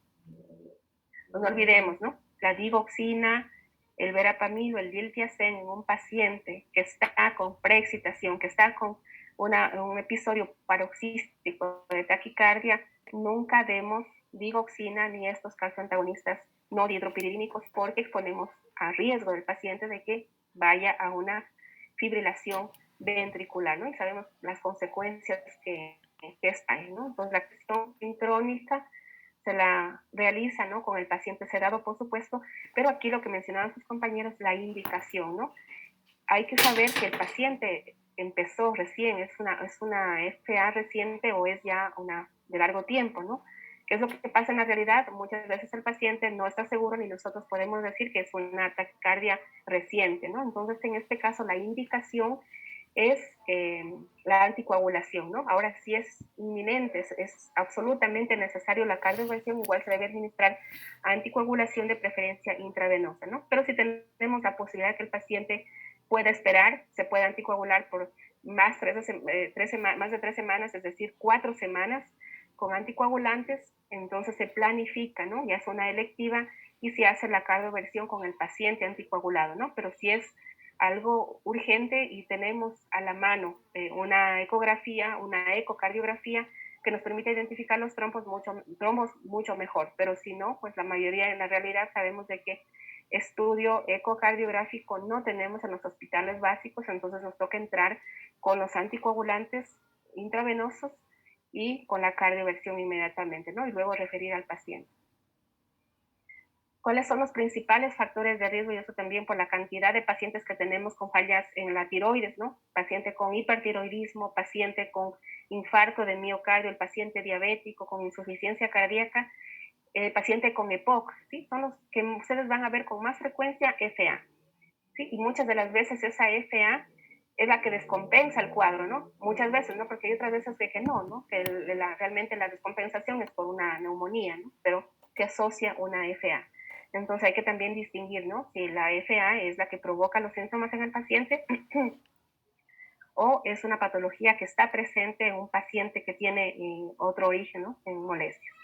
No olvidemos, ¿no? La digoxina, el verapamil o el diltiazem en un paciente que está con preexcitación, que está con un episodio paroxístico de taquicardia, nunca demos digoxina ni estos calcioantagonistas no dihidropiridínicos porque exponemos a riesgo del paciente de que vaya a una fibrilación ventricular, ¿no? Y sabemos las consecuencias que están, ¿no? Entonces la acción sincrónica se la realiza, ¿no? Con el paciente sedado, por supuesto, pero aquí lo que mencionaban sus compañeros, la indicación, ¿no? Hay que saber que el paciente empezó recién, es una FA reciente o es ya una de largo tiempo, ¿no? ¿Qué es lo que pasa en la realidad? Muchas veces el paciente no está seguro ni nosotros podemos decir que es una taquicardia reciente, ¿no? Entonces, en este caso, la indicación es la anticoagulación, ¿no? Ahora, si es inminente, es absolutamente necesario la cardioversión, igual se debe administrar anticoagulación de preferencia intravenosa, ¿no? Pero si tenemos la posibilidad de que el paciente pueda esperar, se puede anticoagular por más de 3 semanas, es decir, 4 semanas con anticoagulantes, entonces se planifica, ¿no? Ya es una electiva y se hace la cardioversión con el paciente anticoagulado, ¿no? Pero si es algo urgente y tenemos a la mano una ecografía, una ecocardiografía que nos permite identificar los trombos mucho mejor, pero si no, pues la mayoría en la realidad sabemos de que estudio ecocardiográfico no tenemos en los hospitales básicos, entonces nos toca entrar con los anticoagulantes intravenosos y con la cardioversión inmediatamente, ¿no? Y luego referir al paciente. ¿Cuáles son los principales factores de riesgo? Y eso también por la cantidad de pacientes que tenemos con fallas en la tiroides, ¿no? Paciente con hipertiroidismo, paciente con infarto de miocardio, el paciente diabético con insuficiencia cardíaca, paciente con EPOC, ¿sí? Son los que ustedes van a ver con más frecuencia FA, ¿sí? Y muchas de las veces esa FA es la que descompensa el cuadro, ¿no? Muchas veces, ¿no? Porque hay otras veces de que no, que realmente la descompensación es por una neumonía, ¿no? Pero se asocia una FA. Entonces hay que también distinguir, ¿no? Si la FA es la que provoca los síntomas en el paciente o es una patología que está presente en un paciente que tiene otro origen, ¿no? En molestias.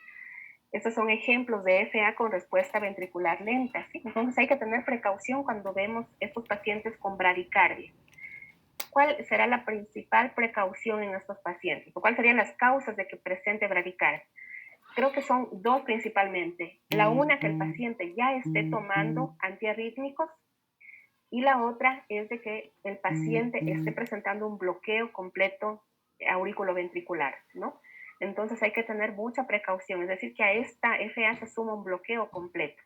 Estos son ejemplos de FA con respuesta ventricular lenta, ¿sí? Entonces hay que tener precaución cuando vemos estos pacientes con bradicardia. ¿Cuál será la principal precaución en estos pacientes? ¿O cuáles serían las causas de que presente bradicardia? Creo que son dos principalmente. La una, que el paciente ya esté tomando antiarrítmicos, y la otra es de que el paciente esté presentando un bloqueo completo auriculoventricular, ¿no? Entonces hay que tener mucha precaución, es decir, que a esta FA se suma un bloqueo completo,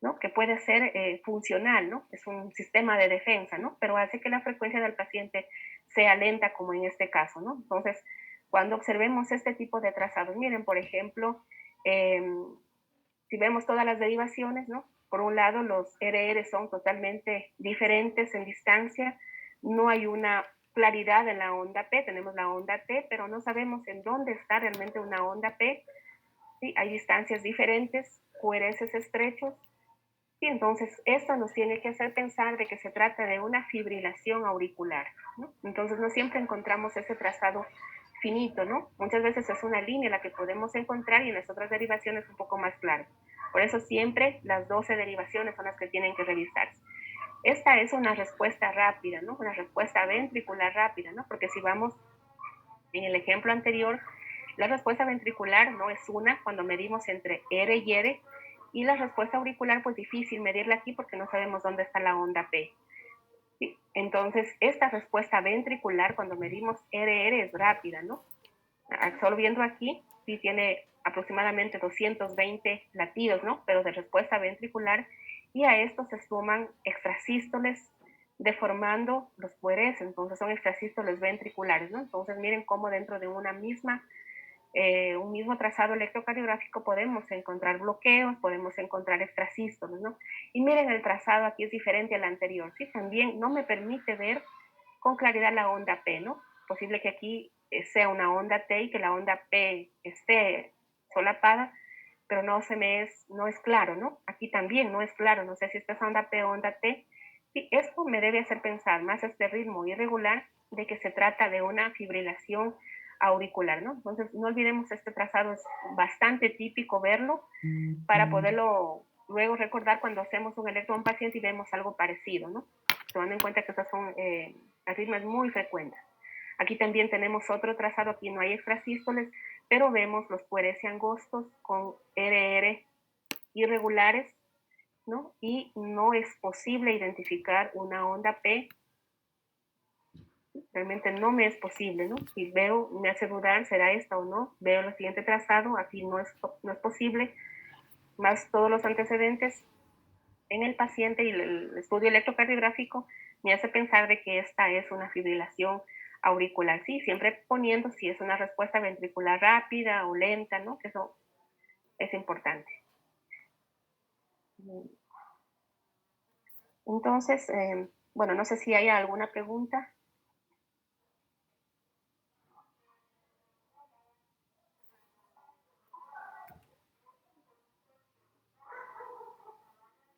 ¿no? Que puede ser funcional, ¿no? Es un sistema de defensa, ¿no? Pero hace que la frecuencia del paciente sea lenta, como en este caso, ¿no? Entonces, cuando observemos este tipo de trazados, miren, por ejemplo, si vemos todas las derivaciones, ¿no? Por un lado, los RR son totalmente diferentes en distancia, no hay una claridad en la onda P, tenemos la onda T, pero no sabemos en dónde está realmente una onda P, ¿sí? Hay distancias diferentes, QRS estrechos, y entonces esto nos tiene que hacer pensar de que se trata de una fibrilación auricular, ¿no? Entonces no siempre encontramos ese trazado finito, ¿no? Muchas veces es una línea la que podemos encontrar y en las otras derivaciones un poco más claro. Por eso siempre las 12 derivaciones son las que tienen que revisarse. Esta es una respuesta rápida, ¿no? Una respuesta ventricular rápida, ¿no? Porque si vamos en el ejemplo anterior, la respuesta ventricular no es una cuando medimos entre R y R, y la respuesta auricular pues difícil medirla aquí porque no sabemos dónde está la onda P. ¿Sí? Entonces, esta respuesta ventricular cuando medimos RR es rápida, ¿no? Solo viendo aquí, sí tiene aproximadamente 220 latidos, ¿no? Pero de respuesta ventricular, y a esto se suman extrasístoles deformando los QRS, entonces son extrasístoles ventriculares, ¿no? Entonces miren cómo dentro de una misma un mismo trazado electrocardiográfico podemos encontrar bloqueos, podemos encontrar extrasístoles, ¿no? Y miren, el trazado aquí es diferente al anterior, ¿sí? También no me permite ver con claridad la onda P, ¿no? Posible que aquí sea una onda T y que la onda P esté solapada, pero no es claro, ¿no? Aquí también no es claro, no sé si esta es onda P o onda T. Sí, esto me debe hacer pensar más este ritmo irregular de que se trata de una fibrilación auricular, ¿no? Entonces, no olvidemos este trazado, es bastante típico verlo para poderlo luego recordar cuando hacemos un electro a un paciente y vemos algo parecido, ¿no? Tomando en cuenta que estas son arritmias muy frecuentes. Aquí también tenemos otro trazado, aquí no hay extrasístoles, pero vemos los QRS angostos con RR irregulares, ¿no? Y no es posible identificar una onda P. Realmente no me es posible, ¿no? Si veo, me hace dudar, ¿será esta o no? Veo el siguiente trazado, aquí no es posible, más todos los antecedentes en el paciente y el estudio electrocardiográfico me hace pensar de que esta es una fibrilación auricular. Sí, siempre poniendo si es una respuesta ventricular rápida o lenta, ¿no? Que eso es importante. Entonces, bueno, no sé si hay alguna pregunta.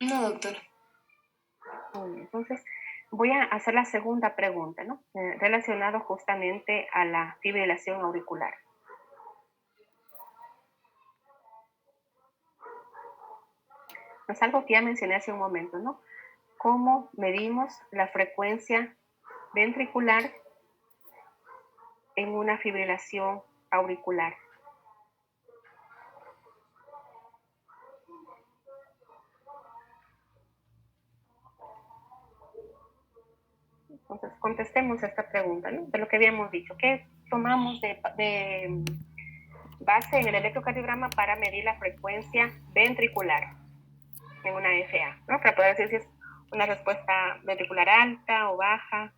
No, doctor. Entonces, voy a hacer la segunda pregunta, ¿no? Relacionado justamente a la fibrilación auricular. Es algo que ya mencioné hace un momento, ¿no? ¿Cómo medimos la frecuencia ventricular en una fibrilación auricular? Entonces, contestemos esta pregunta, ¿no? De lo que habíamos dicho. ¿Qué tomamos de base en el electrocardiograma para medir la frecuencia ventricular en una FA, ¿no? Para poder decir si es una respuesta ventricular alta o baja.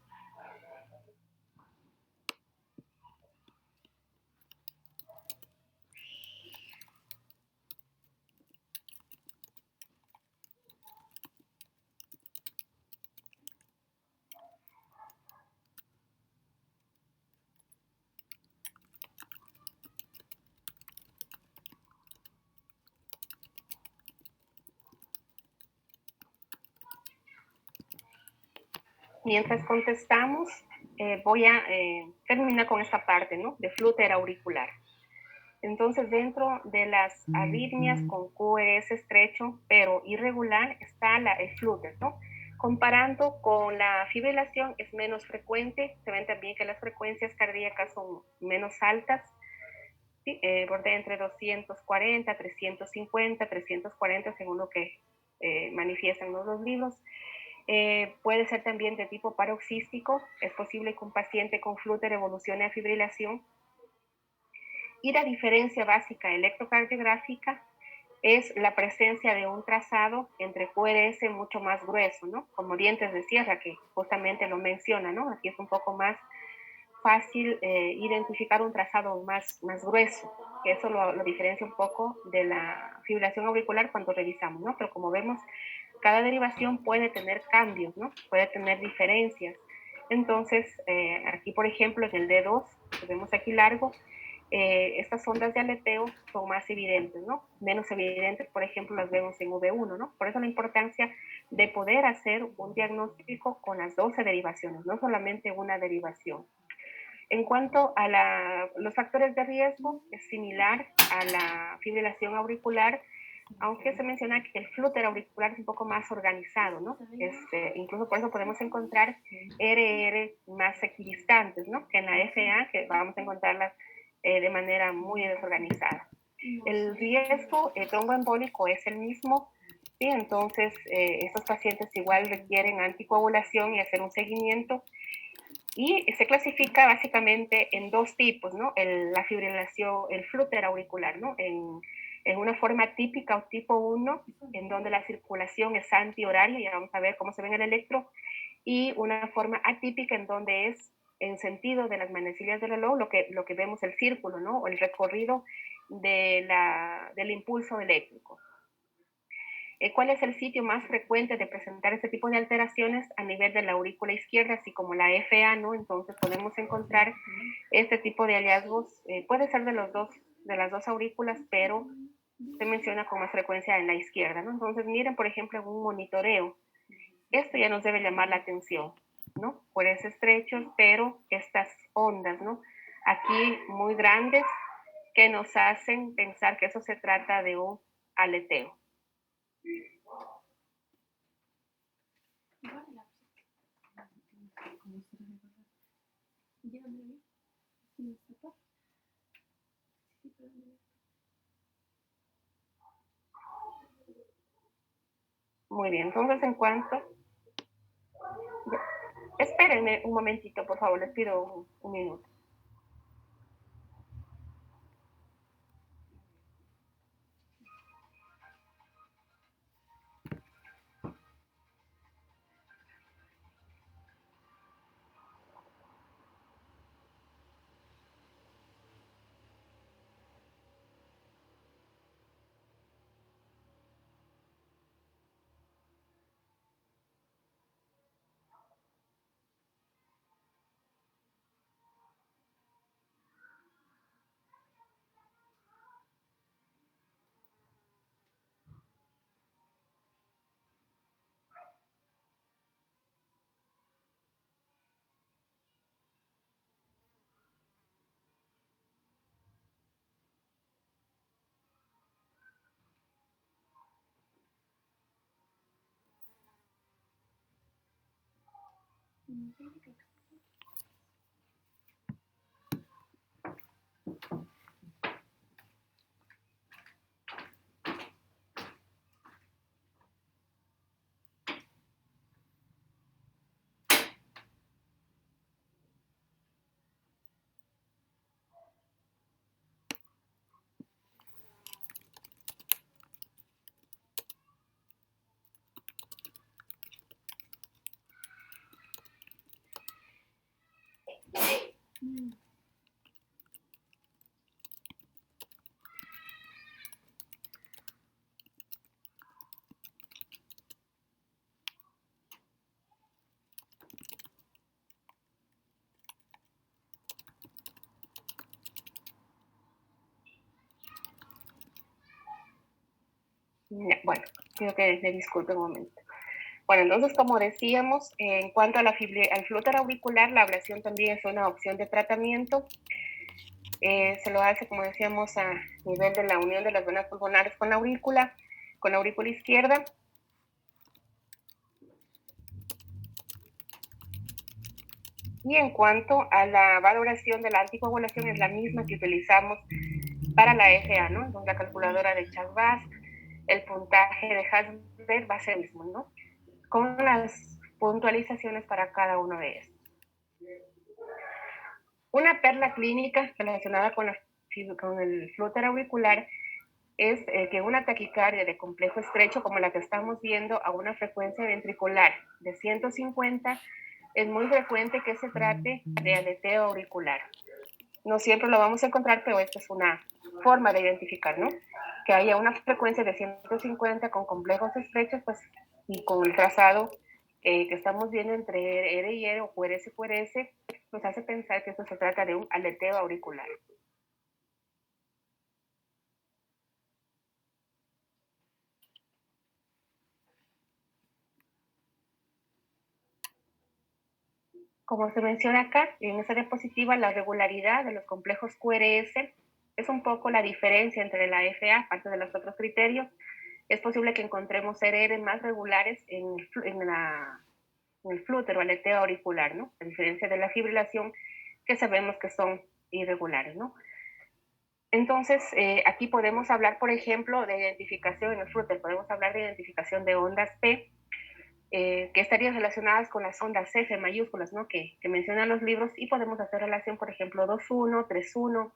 Mientras contestamos, voy a terminar con esta parte, ¿no? De flúter auricular. Entonces, dentro de las arritmias con QRS estrecho, pero irregular, está el flúter, ¿no? Comparando con la fibrilación, es menos frecuente. Se ven también que las frecuencias cardíacas son menos altas, ¿sí? Borde entre 240, 350, 340, según lo que manifiestan los libros. Puede ser también de tipo paroxístico. Es posible que un paciente con flúter evolucione a fibrilación. Y la diferencia básica electrocardiográfica es la presencia de un trazado entre QRS mucho más grueso, ¿no? Como dientes de sierra, que justamente lo menciona, ¿no? Aquí es un poco más fácil identificar un trazado más grueso, que eso lo diferencia un poco de la fibrilación auricular cuando revisamos, ¿no? Pero como vemos, cada derivación puede tener cambios, ¿no? Puede tener diferencias. Entonces, aquí, por ejemplo, en el D2, que vemos aquí largo, estas ondas de aleteo son más evidentes, ¿no? Menos evidentes, por ejemplo, las vemos en V1, ¿no? Por eso la importancia de poder hacer un diagnóstico con las 12 derivaciones, no solamente una derivación. En cuanto a los factores de riesgo, es similar a la fibrilación auricular, aunque se menciona que el flúter auricular es un poco más organizado, ¿no? Incluso por eso podemos encontrar RR más equidistantes, ¿no? Que en la FA, que vamos a encontrarlas de manera muy desorganizada. El riesgo tromboembólico es el mismo, ¿sí? Entonces estos pacientes igual requieren anticoagulación y hacer un seguimiento. Y se clasifica básicamente en dos tipos, ¿no? La fibrilación, el flúter auricular, ¿no? En una forma típica o tipo 1, en donde la circulación es antihoraria, y vamos a ver cómo se ve en el electro, y una forma atípica en donde es en sentido de las manecillas del reloj lo que vemos el círculo, ¿no? O el recorrido del impulso eléctrico. ¿Cuál es el sitio más frecuente de presentar este tipo de alteraciones a nivel de la aurícula izquierda, así como la FA, ¿no? Entonces podemos encontrar este tipo de hallazgos, puede ser de las dos aurículas, pero se menciona con más frecuencia en la izquierda, ¿no? Entonces miren, por ejemplo, en un monitoreo, esto ya nos debe llamar la atención, ¿no? Pueden ser estrechos, pero estas ondas, ¿no? Aquí muy grandes que nos hacen pensar que eso se trata de un aleteo. Muy bien, entonces en cuanto... Espérenme un momentito, por favor, les pido un minuto. Bueno, creo que me disculpe un momento. Bueno, entonces, como decíamos, en cuanto al flúter auricular, la ablación también es una opción de tratamiento. Se lo hace, como decíamos, a nivel de la unión de las venas pulmonares con la aurícula izquierda. Y en cuanto a la valoración de la anticoagulación, es la misma que utilizamos para la FA, ¿no? Entonces, la calculadora de Chas-Basque, el puntaje de Hasbert va a ser el mismo, ¿no? Con las puntualizaciones para cada uno de estos. Una perla clínica relacionada con el flúter auricular es que una taquicardia de complejo estrecho, como la que estamos viendo, a una frecuencia ventricular de 150, es muy frecuente que se trate de aleteo auricular. No siempre lo vamos a encontrar, pero esta es una forma de identificar, ¿no? Que haya una frecuencia de 150 con complejos estrechos, pues, y con el trazado que estamos viendo entre R y R o QRS, QRS, nos hace pensar que esto se trata de un aleteo auricular. Como se menciona acá, en esta diapositiva, la regularidad de los complejos QRS es un poco la diferencia entre la FA, aparte de los otros criterios. Es posible que encontremos RR más regulares en el flúter o aleteo auricular, ¿no? A diferencia de la fibrilación, que sabemos que son irregulares, ¿no? Entonces, aquí podemos hablar, por ejemplo, de identificación en el flúter, podemos hablar de identificación de ondas P, que estarían relacionadas con las ondas F mayúsculas, ¿no? Que mencionan los libros, y podemos hacer relación, por ejemplo, 2-1, 3-1.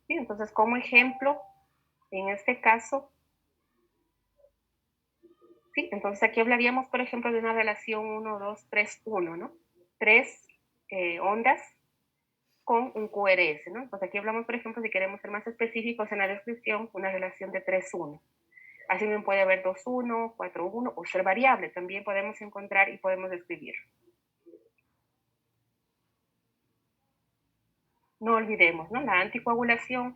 ¿Sí? Entonces, como ejemplo, en este caso, ¿sí? Entonces, aquí hablaríamos, por ejemplo, de una relación 1-2-3-1, ¿no? 3 ondas con un QRS, ¿no? Pues aquí hablamos, por ejemplo, si queremos ser más específicos en la descripción, una relación de 3-1. Así bien puede haber 2-1, 4-1, o ser variable, también podemos encontrar y podemos describir. No olvidemos, ¿no? La anticoagulación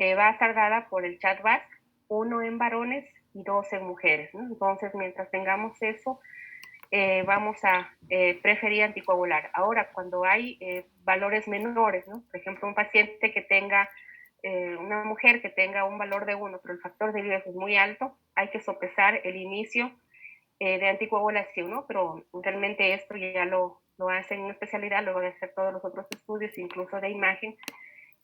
va a estar dada por el Chas-Basque, 1 en varones y 2 en mujeres, ¿no? Entonces, mientras tengamos eso, vamos a preferir anticoagular. Ahora, cuando hay valores menores, ¿no? Por ejemplo, un paciente que tenga, una mujer que tenga un valor de 1, pero el factor de riesgo es muy alto, hay que sopesar el inicio de anticoagulación, ¿no? Pero realmente esto ya lo hacen en una especialidad, luego de hacer todos los otros estudios, incluso de imagen,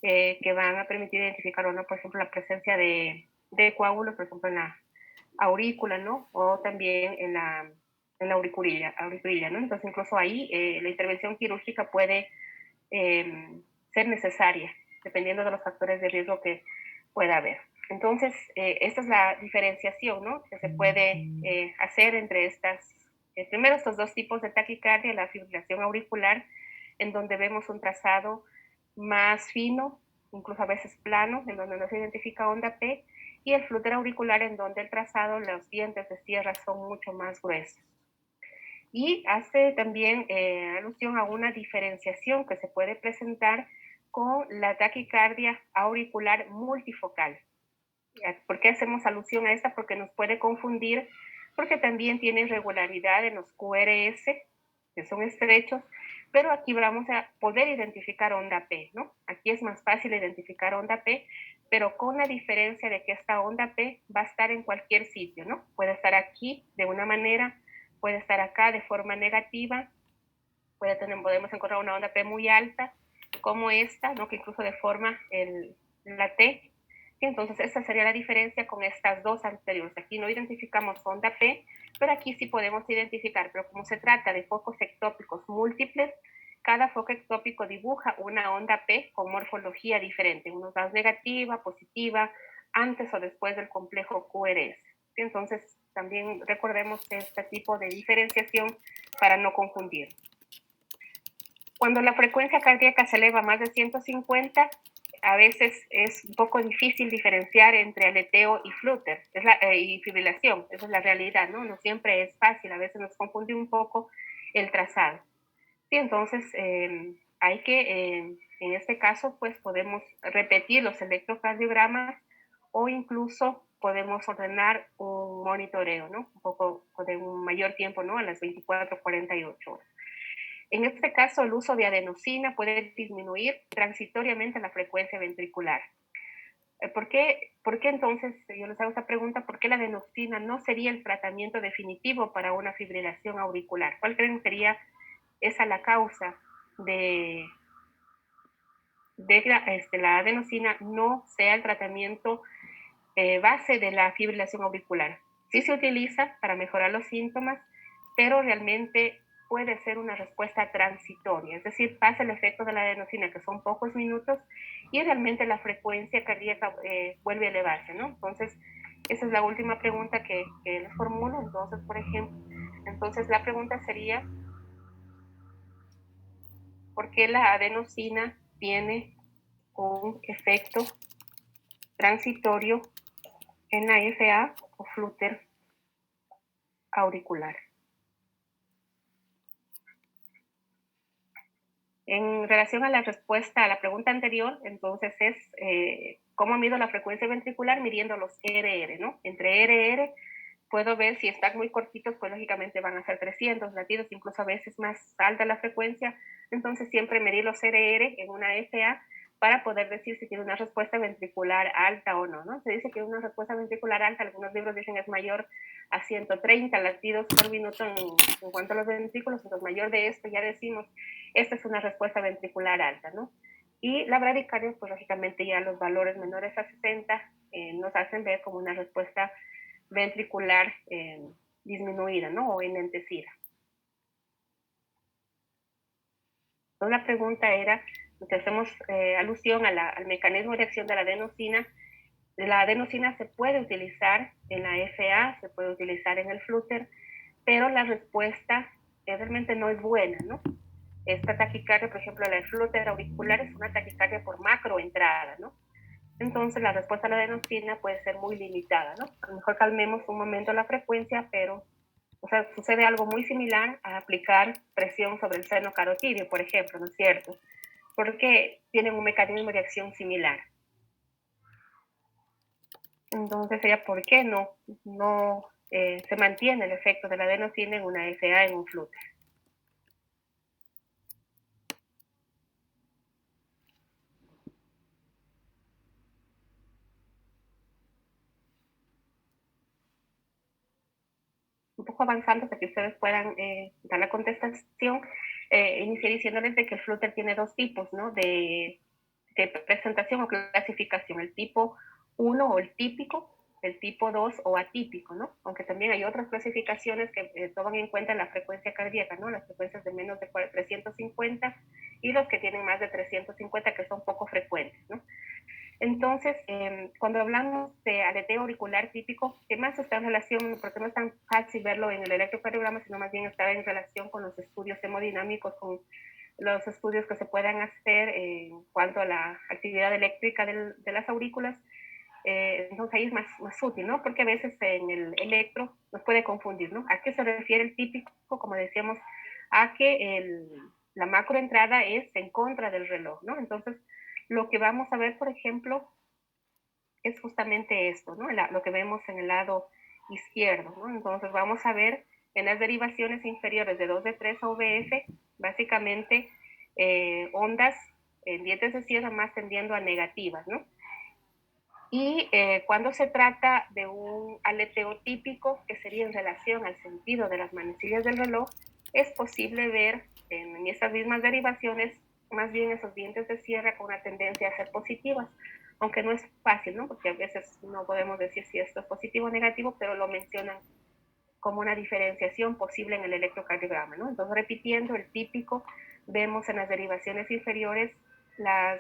que van a permitir identificar, ¿no? Por ejemplo, la presencia de coágulos, por ejemplo, en la aurícula, ¿no? O también en la auriculilla, ¿no? Entonces, incluso ahí la intervención quirúrgica puede ser necesaria, dependiendo de los factores de riesgo que pueda haber. Entonces, esta es la diferenciación, ¿no? Que se puede hacer entre primero estos dos tipos de taquicardia, la fibrilación auricular, en donde vemos un trazado más fino, incluso a veces plano, en donde no se identifica onda P, y el flúter auricular, en donde el trazado, los dientes de sierra son mucho más gruesos. Y hace también alusión a una diferenciación que se puede presentar con la taquicardia auricular multifocal. ¿Por qué hacemos alusión a esta? Porque nos puede confundir, porque también tiene irregularidad en los QRS, que son estrechos, pero aquí vamos a poder identificar onda P, ¿no? Aquí es más fácil identificar onda P, pero con la diferencia de que esta onda P va a estar en cualquier sitio, ¿no? Puede estar aquí de una manera, puede estar acá de forma negativa, podemos encontrar una onda P muy alta, como esta, ¿no? Que incluso deforma la T. Y entonces esta sería la diferencia con estas dos anteriores. Aquí no identificamos onda P, pero aquí sí podemos identificar. Pero como se trata de focos ectópicos múltiples, cada foco ectópico dibuja una onda P con morfología diferente. Uno es negativa, positiva, antes o después del complejo QRS. Entonces también recordemos este tipo de diferenciación para no confundir. Cuando la frecuencia cardíaca se eleva a más de 150, a veces es un poco difícil diferenciar entre aleteo y flutter y fibrilación. Esa es la realidad, ¿no? No siempre es fácil, a veces nos confunde un poco el trazado. Sí, entonces hay que, en este caso, pues podemos repetir los electrocardiogramas o incluso podemos ordenar un monitoreo, ¿no? Un poco de un mayor tiempo, ¿no? A las 24, 48 horas. En este caso, el uso de adenosina puede disminuir transitoriamente la frecuencia ventricular. ¿Por qué entonces, yo les hago esta pregunta, por qué la adenosina no sería el tratamiento definitivo para una fibrilación auricular? ¿Cuál creen que sería esa la causa de la adenosina no sea el tratamiento base de la fibrilación auricular? Sí se utiliza para mejorar los síntomas, pero realmente puede ser una respuesta transitoria, es decir, pasa el efecto de la adenosina, que son pocos minutos, y realmente la frecuencia cardíaca vuelve a elevarse, ¿no? Entonces, esa es la última pregunta que les formulo. Entonces, por ejemplo, la pregunta sería, ¿por qué la adenosina tiene un efecto transitorio en la FA o flúter auricular? En relación a la respuesta a la pregunta anterior, entonces es cómo mido la frecuencia ventricular midiendo los RR, ¿no? Entre RR puedo ver si están muy cortitos, pues lógicamente van a ser 300 latidos, incluso a veces más alta la frecuencia. Entonces siempre medir los RR en una FA para poder decir si tiene una respuesta ventricular alta o no, ¿no? Se dice que una respuesta ventricular alta, algunos libros dicen es mayor a 130 latidos por minuto en cuanto a los ventrículos. Entonces mayor de esto ya decimos, esta es una respuesta ventricular alta, ¿no? Y la bradicardia, pues lógicamente ya los valores menores a 60 nos hacen ver como una respuesta ventricular disminuida, ¿no? O enlentecida. Entonces la pregunta era, si hacemos alusión al mecanismo de acción de la adenosina se puede utilizar en la FA, se puede utilizar en el flúter, pero la respuesta realmente no es buena, ¿no? Esta taquicardia, por ejemplo, la flúter auricular es una taquicardia por macroentrada, ¿no? Entonces la respuesta a la adenosina puede ser muy limitada, ¿no? A lo mejor calmemos un momento la frecuencia, pero sucede algo muy similar a aplicar presión sobre el seno carotidio, por ejemplo, ¿no es cierto? Porque tienen un mecanismo de acción similar. Entonces sería, ¿por qué no se mantiene el efecto de la adenosina en una FA en un flúter? Un poco avanzando para que ustedes puedan dar la contestación, inicié diciéndoles de que el flúter tiene dos tipos, ¿no? de presentación o clasificación, el tipo 1 o el típico, el tipo 2 o atípico, ¿no? Aunque también hay otras clasificaciones que toman en cuenta la frecuencia cardíaca, ¿no? Las frecuencias de menos de 350 y los que tienen más de 350, que son poco frecuentes, ¿no? Entonces, cuando hablamos de aleteo auricular típico, que más está en relación, porque no es tan fácil verlo en el electrocardiograma, sino más bien está en relación con los estudios hemodinámicos, con los estudios que se puedan hacer en cuanto a la actividad eléctrica de las aurículas. Entonces ahí es más útil, ¿no? Porque a veces en el electro nos puede confundir, ¿no? ¿A qué se refiere el típico? Como decíamos, a que la macroentrada es en contra del reloj, ¿no? Entonces, lo que vamos a ver, por ejemplo, es justamente esto, ¿no? Lo que vemos en el lado izquierdo, ¿no? Entonces vamos a ver en las derivaciones inferiores de 2 de 3 a VF, básicamente ondas en dientes de sierra más tendiendo a negativas, ¿no? Y cuando se trata de un aleteo típico, que sería en relación al sentido de las manecillas del reloj, es posible ver en estas mismas derivaciones más bien esos dientes de sierra con una tendencia a ser positivas, aunque no es fácil, ¿no? Porque a veces no podemos decir si esto es positivo o negativo, pero lo mencionan como una diferenciación posible en el electrocardiograma, ¿no? Entonces, repitiendo el típico, vemos en las derivaciones inferiores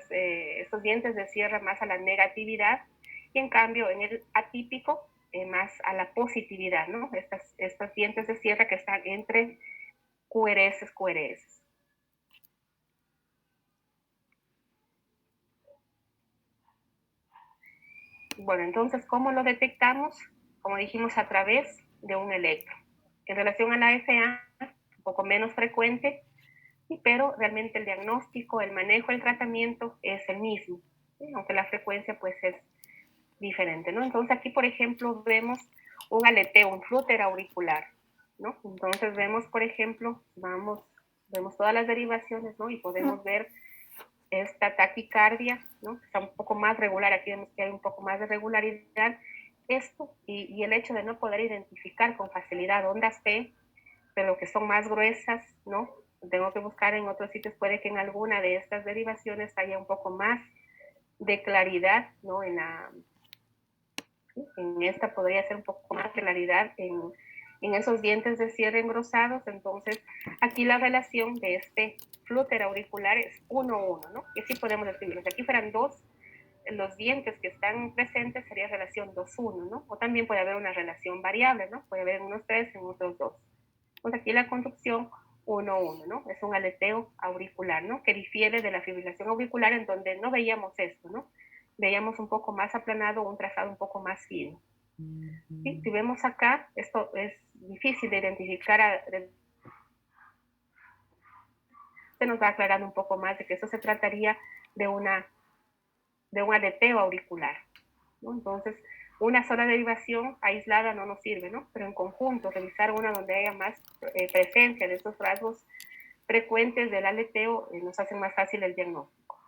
estos dientes de sierra más a la negatividad y en cambio en el atípico más a la positividad, ¿no? Estos dientes de sierra que están entre QRS, QRS. Bueno, entonces, ¿cómo lo detectamos? Como dijimos, a través de un electro. En relación a la FA, un poco menos frecuente, pero realmente el diagnóstico, el manejo, el tratamiento es el mismo, ¿sí? Aunque la frecuencia pues es diferente, ¿no? Entonces aquí, por ejemplo, vemos un aleteo, un flúter auricular, ¿no? Entonces vemos, por ejemplo, vemos todas las derivaciones, ¿no? Y podemos ver esta taquicardia, ¿no? Está un poco más regular, aquí vemos que hay un poco más de regularidad. Esto y el hecho de no poder identificar con facilidad ondas P, pero que son más gruesas, ¿no? Tengo que buscar en otros sitios, puede que en alguna de estas derivaciones haya un poco más de claridad, ¿no? En esta podría ser un poco más de claridad en esos dientes de cierre engrosados. Entonces, aquí la relación de este flúter auricular es 1-1, ¿no? Y así podemos describirlo. Si aquí fueran dos, los dientes que están presentes sería relación 2-1, ¿no? O también puede haber una relación variable, ¿no? Puede haber en unos 3, en otros 2. Pues aquí la conducción 1-1, ¿no? Es un aleteo auricular, ¿no? Que difiere de la fibrilación auricular en donde no veíamos esto, ¿no? Veíamos un poco más aplanado, un trazado un poco más fino. ¿Sí? Si vemos acá, esto es difícil de identificar, se nos va aclarando un poco más de que eso se trataría de un aleteo auricular, ¿no? Entonces, una sola derivación aislada no nos sirve, ¿no? Pero en conjunto, revisar una donde haya más presencia de estos rasgos frecuentes del aleteo nos hacen más fácil el diagnóstico.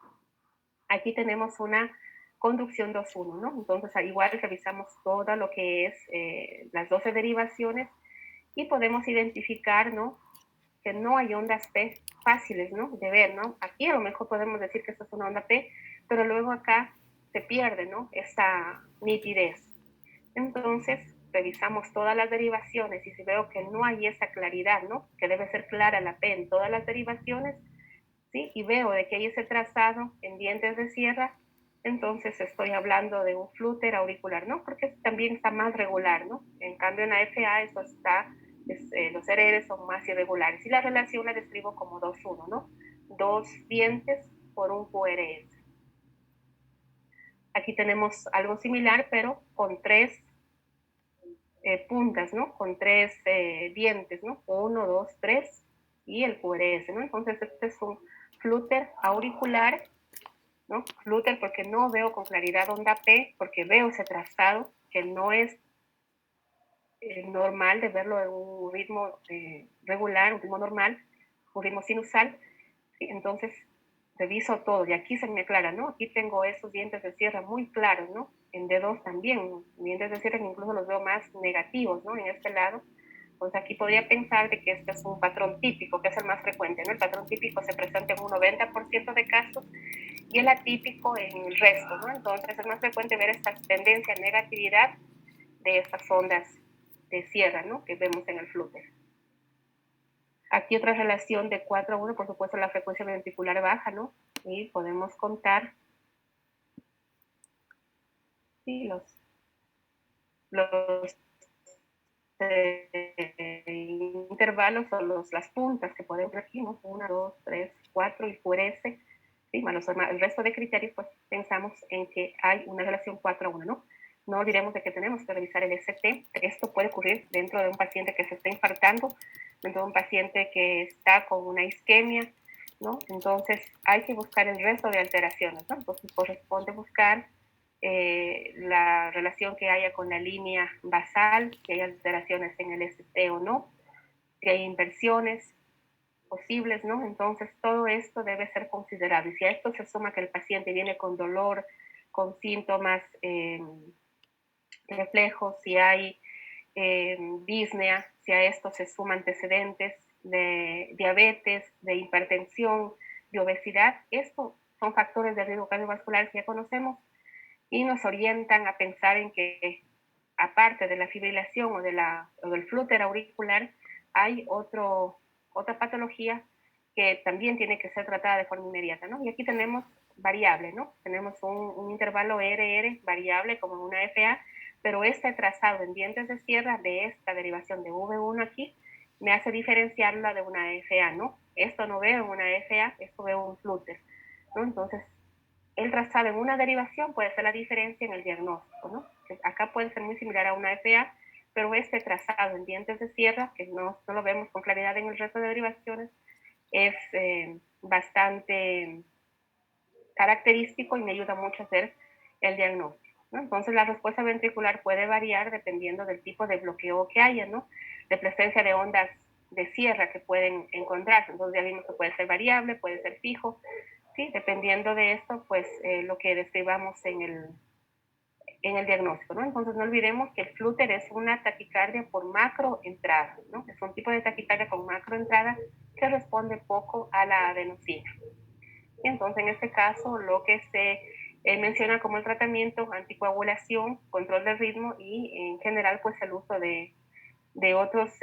Aquí tenemos una conducción 2-1, ¿no? Entonces, igual revisamos todo lo que es las 12 derivaciones y podemos identificar, ¿no? Que no hay ondas P fáciles, ¿no? De ver, ¿no? Aquí a lo mejor podemos decir que esto es una onda P, pero luego acá se pierde, ¿no? Esta nitidez. Entonces, revisamos todas las derivaciones y si veo que no hay esa claridad, ¿no? Que debe ser clara la P en todas las derivaciones, ¿sí? Y veo de que hay ese trazado en dientes de sierra, entonces estoy hablando de un flúter auricular, ¿no? Porque también está más regular, ¿no? En cambio en la FA eso está, los RR son más irregulares y la relación la describo como 2-1, ¿no? Dos dientes por un QRS. Aquí tenemos algo similar, pero con tres puntas, ¿no? Con tres dientes, ¿no? 1, 2, 3 y el QRS, ¿no? Entonces este es un flúter auricular, ¿no? Flúter porque no veo con claridad onda P, porque veo ese trazado que no es normal de verlo en un ritmo regular, un ritmo normal, un ritmo sinusal, ¿sí? Entonces reviso todo y aquí se me aclara, ¿no? Aquí tengo esos dientes de sierra muy claros, ¿no? En D2 también, dientes de sierra que incluso los veo más negativos, ¿no? En este lado. Entonces aquí podría pensar de que este es un patrón típico, que es el más frecuente, ¿no? El patrón típico se presenta en un 90% de casos y el atípico en el resto, ¿no? Entonces es más frecuente ver esta tendencia a negatividad de estas ondas de sierra, ¿no? Que vemos en el flúter. Aquí otra relación de 4-1, por supuesto la frecuencia ventricular baja, ¿no? Y podemos contar sí, los intervalos o las puntas que podemos ver aquí, ¿no? 1, 2, 3, 4 y QRS, ¿sí? Más el resto de criterios, pues pensamos en que hay una relación 4-1, ¿no? No olvidemos de que tenemos que revisar el ST. Esto puede ocurrir dentro de un paciente que se está infartando, dentro de un paciente que está con una isquemia, ¿no? Entonces hay que buscar el resto de alteraciones, ¿no? Entonces corresponde buscar la relación que haya con la línea basal, si hay alteraciones en el ST o no, si hay inversiones posibles, ¿no? Entonces todo esto debe ser considerado. Y si a esto se suma que el paciente viene con dolor, con síntomas reflejos, si hay disnea, si a esto se suman antecedentes de diabetes, de hipertensión, de obesidad. Estos son factores de riesgo cardiovascular que ya conocemos y nos orientan a pensar en que aparte de la fibrilación o del flúter auricular, hay otra patología que también tiene que ser tratada de forma inmediata, ¿no? Y aquí tenemos variable, ¿no? Tenemos un intervalo RR variable como una FA, pero este trazado en dientes de sierra de esta derivación de V1 aquí me hace diferenciarla de una FA, ¿no? Esto no veo en una FA, esto veo un flúter, ¿no? Entonces, el trazado en una derivación puede ser la diferencia en el diagnóstico, ¿no? Que acá puede ser muy similar a una FA, pero este trazado en dientes de sierra, que no lo vemos con claridad en el resto de derivaciones, es bastante característico y me ayuda mucho a hacer el diagnóstico, ¿no? Entonces la respuesta ventricular puede variar dependiendo del tipo de bloqueo que haya, ¿no? De presencia de ondas de sierra que pueden encontrarse. Entonces ya vimos que puede ser variable, puede ser fijo, ¿sí? Dependiendo de esto, pues lo que describamos en el diagnóstico, ¿no? Entonces no olvidemos que el flúter es una taquicardia por macroentrada, ¿no? Es un tipo de taquicardia con macroentrada que responde poco a la adenosina. Y entonces en este caso lo que se menciona como el tratamiento, anticoagulación, control del ritmo y en general pues el uso de otras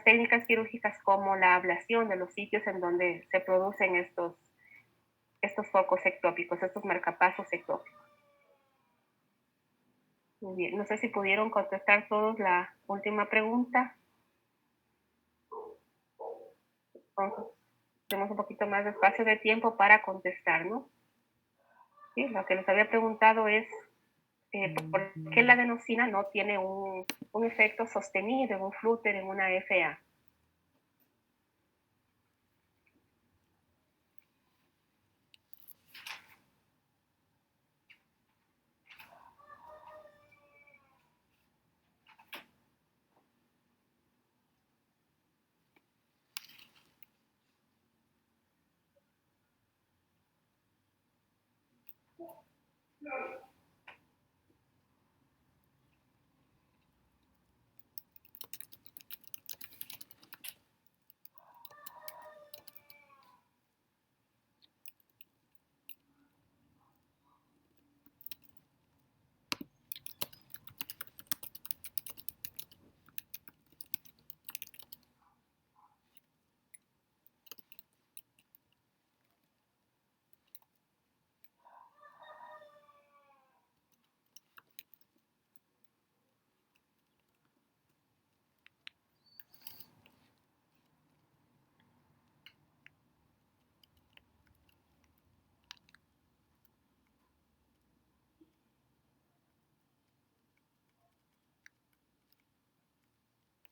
técnicas quirúrgicas como la ablación de los sitios en donde se producen estos focos ectópicos, estos marcapasos ectópicos. Muy bien, no sé si pudieron contestar todos la última pregunta. Entonces, tenemos un poquito más de espacio de tiempo para contestar, ¿no? Sí, lo que les había preguntado es por qué la adenosina no tiene un efecto sostenido en un flúter, en una FA.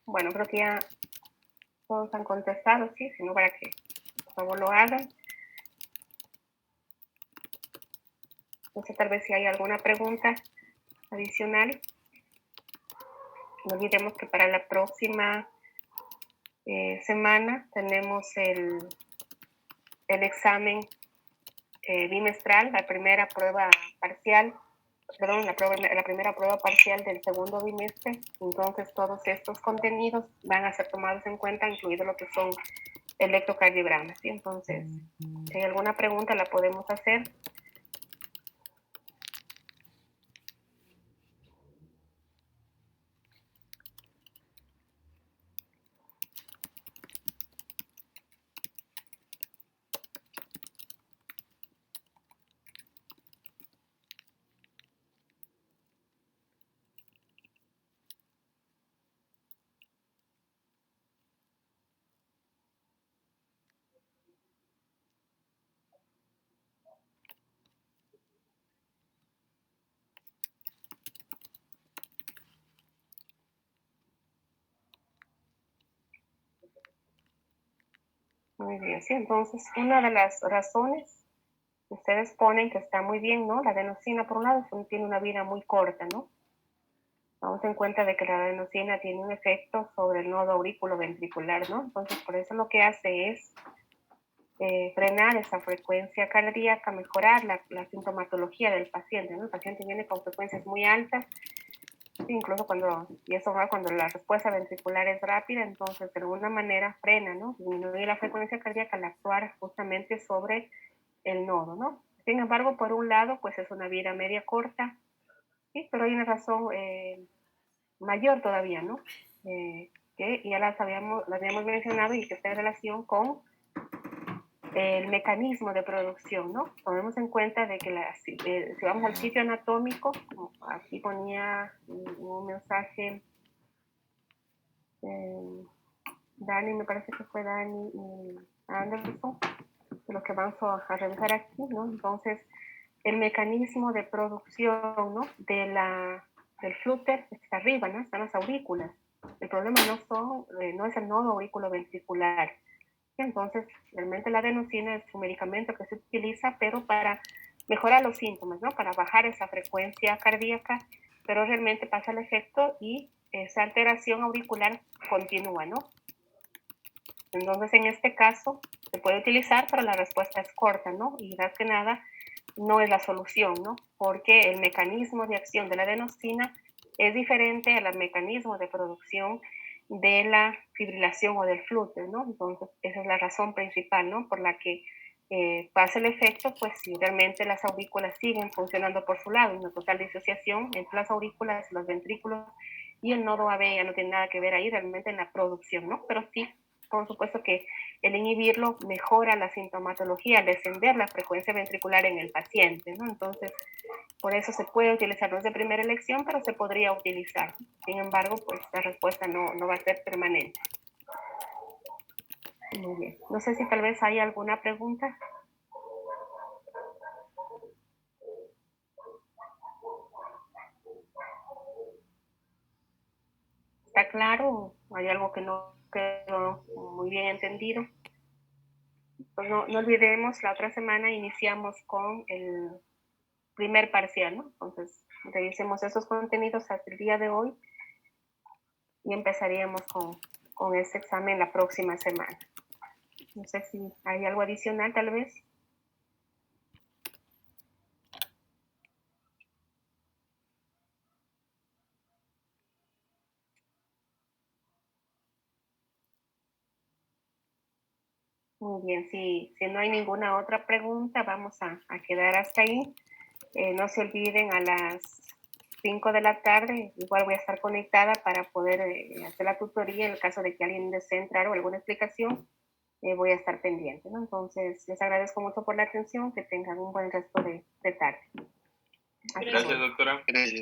Bueno, creo que ya todos han contestado, sí, sino para que por favor lo hagan. No sé, tal vez si hay alguna pregunta adicional. No olvidemos que para la próxima semana tenemos el examen bimestral, la primera prueba parcial, perdón, la primera prueba parcial del segundo bimestre. Entonces todos estos contenidos van a ser tomados en cuenta, incluido lo que son electrocardiogramas, ¿sí? Entonces, si hay alguna pregunta la podemos hacer. Muy bien, sí, entonces una de las razones que ustedes ponen que está muy bien, ¿no? La adenosina, por un lado, tiene una vida muy corta, ¿no? Vamos en cuenta de que la adenosina tiene un efecto sobre el nodo auriculoventricular, ¿no? Entonces, por eso lo que hace es frenar esa frecuencia cardíaca, mejorar la sintomatología del paciente, ¿no? El paciente viene con frecuencias muy altas incluso y eso va cuando la respuesta ventricular es rápida, entonces de alguna manera frena, ¿no? Disminuye la frecuencia cardíaca al actuar justamente sobre el nodo, ¿no? Sin embargo, por un lado, pues es una vida media corta, ¿sí? Pero hay una razón mayor todavía, ¿no? Que ya la habíamos mencionado y que está en relación con el mecanismo de producción, ¿no? Tomemos en cuenta de que si vamos al sitio anatómico, como aquí ponía un mensaje, Dani, me parece que fue Dani y Anderson, de lo que vamos a revisar aquí, ¿no? Entonces, el mecanismo de producción, ¿no? Del flúter está arriba, ¿no? Están las aurículas. El problema no es el nodo auriculoventricular. Entonces, realmente la adenosina es un medicamento que se utiliza, pero para mejorar los síntomas, ¿no? Para bajar esa frecuencia cardíaca, pero realmente pasa el efecto y esa alteración auricular continúa, ¿no? Entonces, en este caso, se puede utilizar, pero la respuesta es corta, ¿no? Y más que nada, no es la solución, ¿no? Porque el mecanismo de acción de la adenosina es diferente al mecanismo de producción de la fibrilación o del flúter, ¿no? Entonces, esa es la razón principal, ¿no? Por la que pasa el efecto, pues si realmente las aurículas siguen funcionando por su lado, una total disociación entre las aurículas, los ventrículos y el nodo AB ya no tiene nada que ver ahí realmente en la producción, ¿no? Pero sí, por supuesto que el inhibirlo mejora la sintomatología al descender la frecuencia ventricular en el paciente, ¿no? Entonces, por eso se puede utilizar, no es de primera elección, pero se podría utilizar. Sin embargo, pues la respuesta no va a ser permanente. Muy bien. No sé si tal vez hay alguna pregunta. ¿Está claro? ¿Hay algo que no quedó muy bien entendido? Pues no olvidemos, la otra semana iniciamos con el primer parcial, ¿no? Entonces, revisemos esos contenidos hasta el día de hoy y empezaríamos con este examen la próxima semana. No sé si hay algo adicional, tal vez. Muy bien, si no hay ninguna otra pregunta, vamos a quedar hasta ahí. No se olviden, a las 5 de la tarde, igual voy a estar conectada para poder hacer la tutoría en el caso de que alguien desee entrar o alguna explicación. Voy a estar pendiente, ¿no? Entonces, les agradezco mucho por la atención, que tengan un buen resto de tarde. Gracias, doctora. Gracias.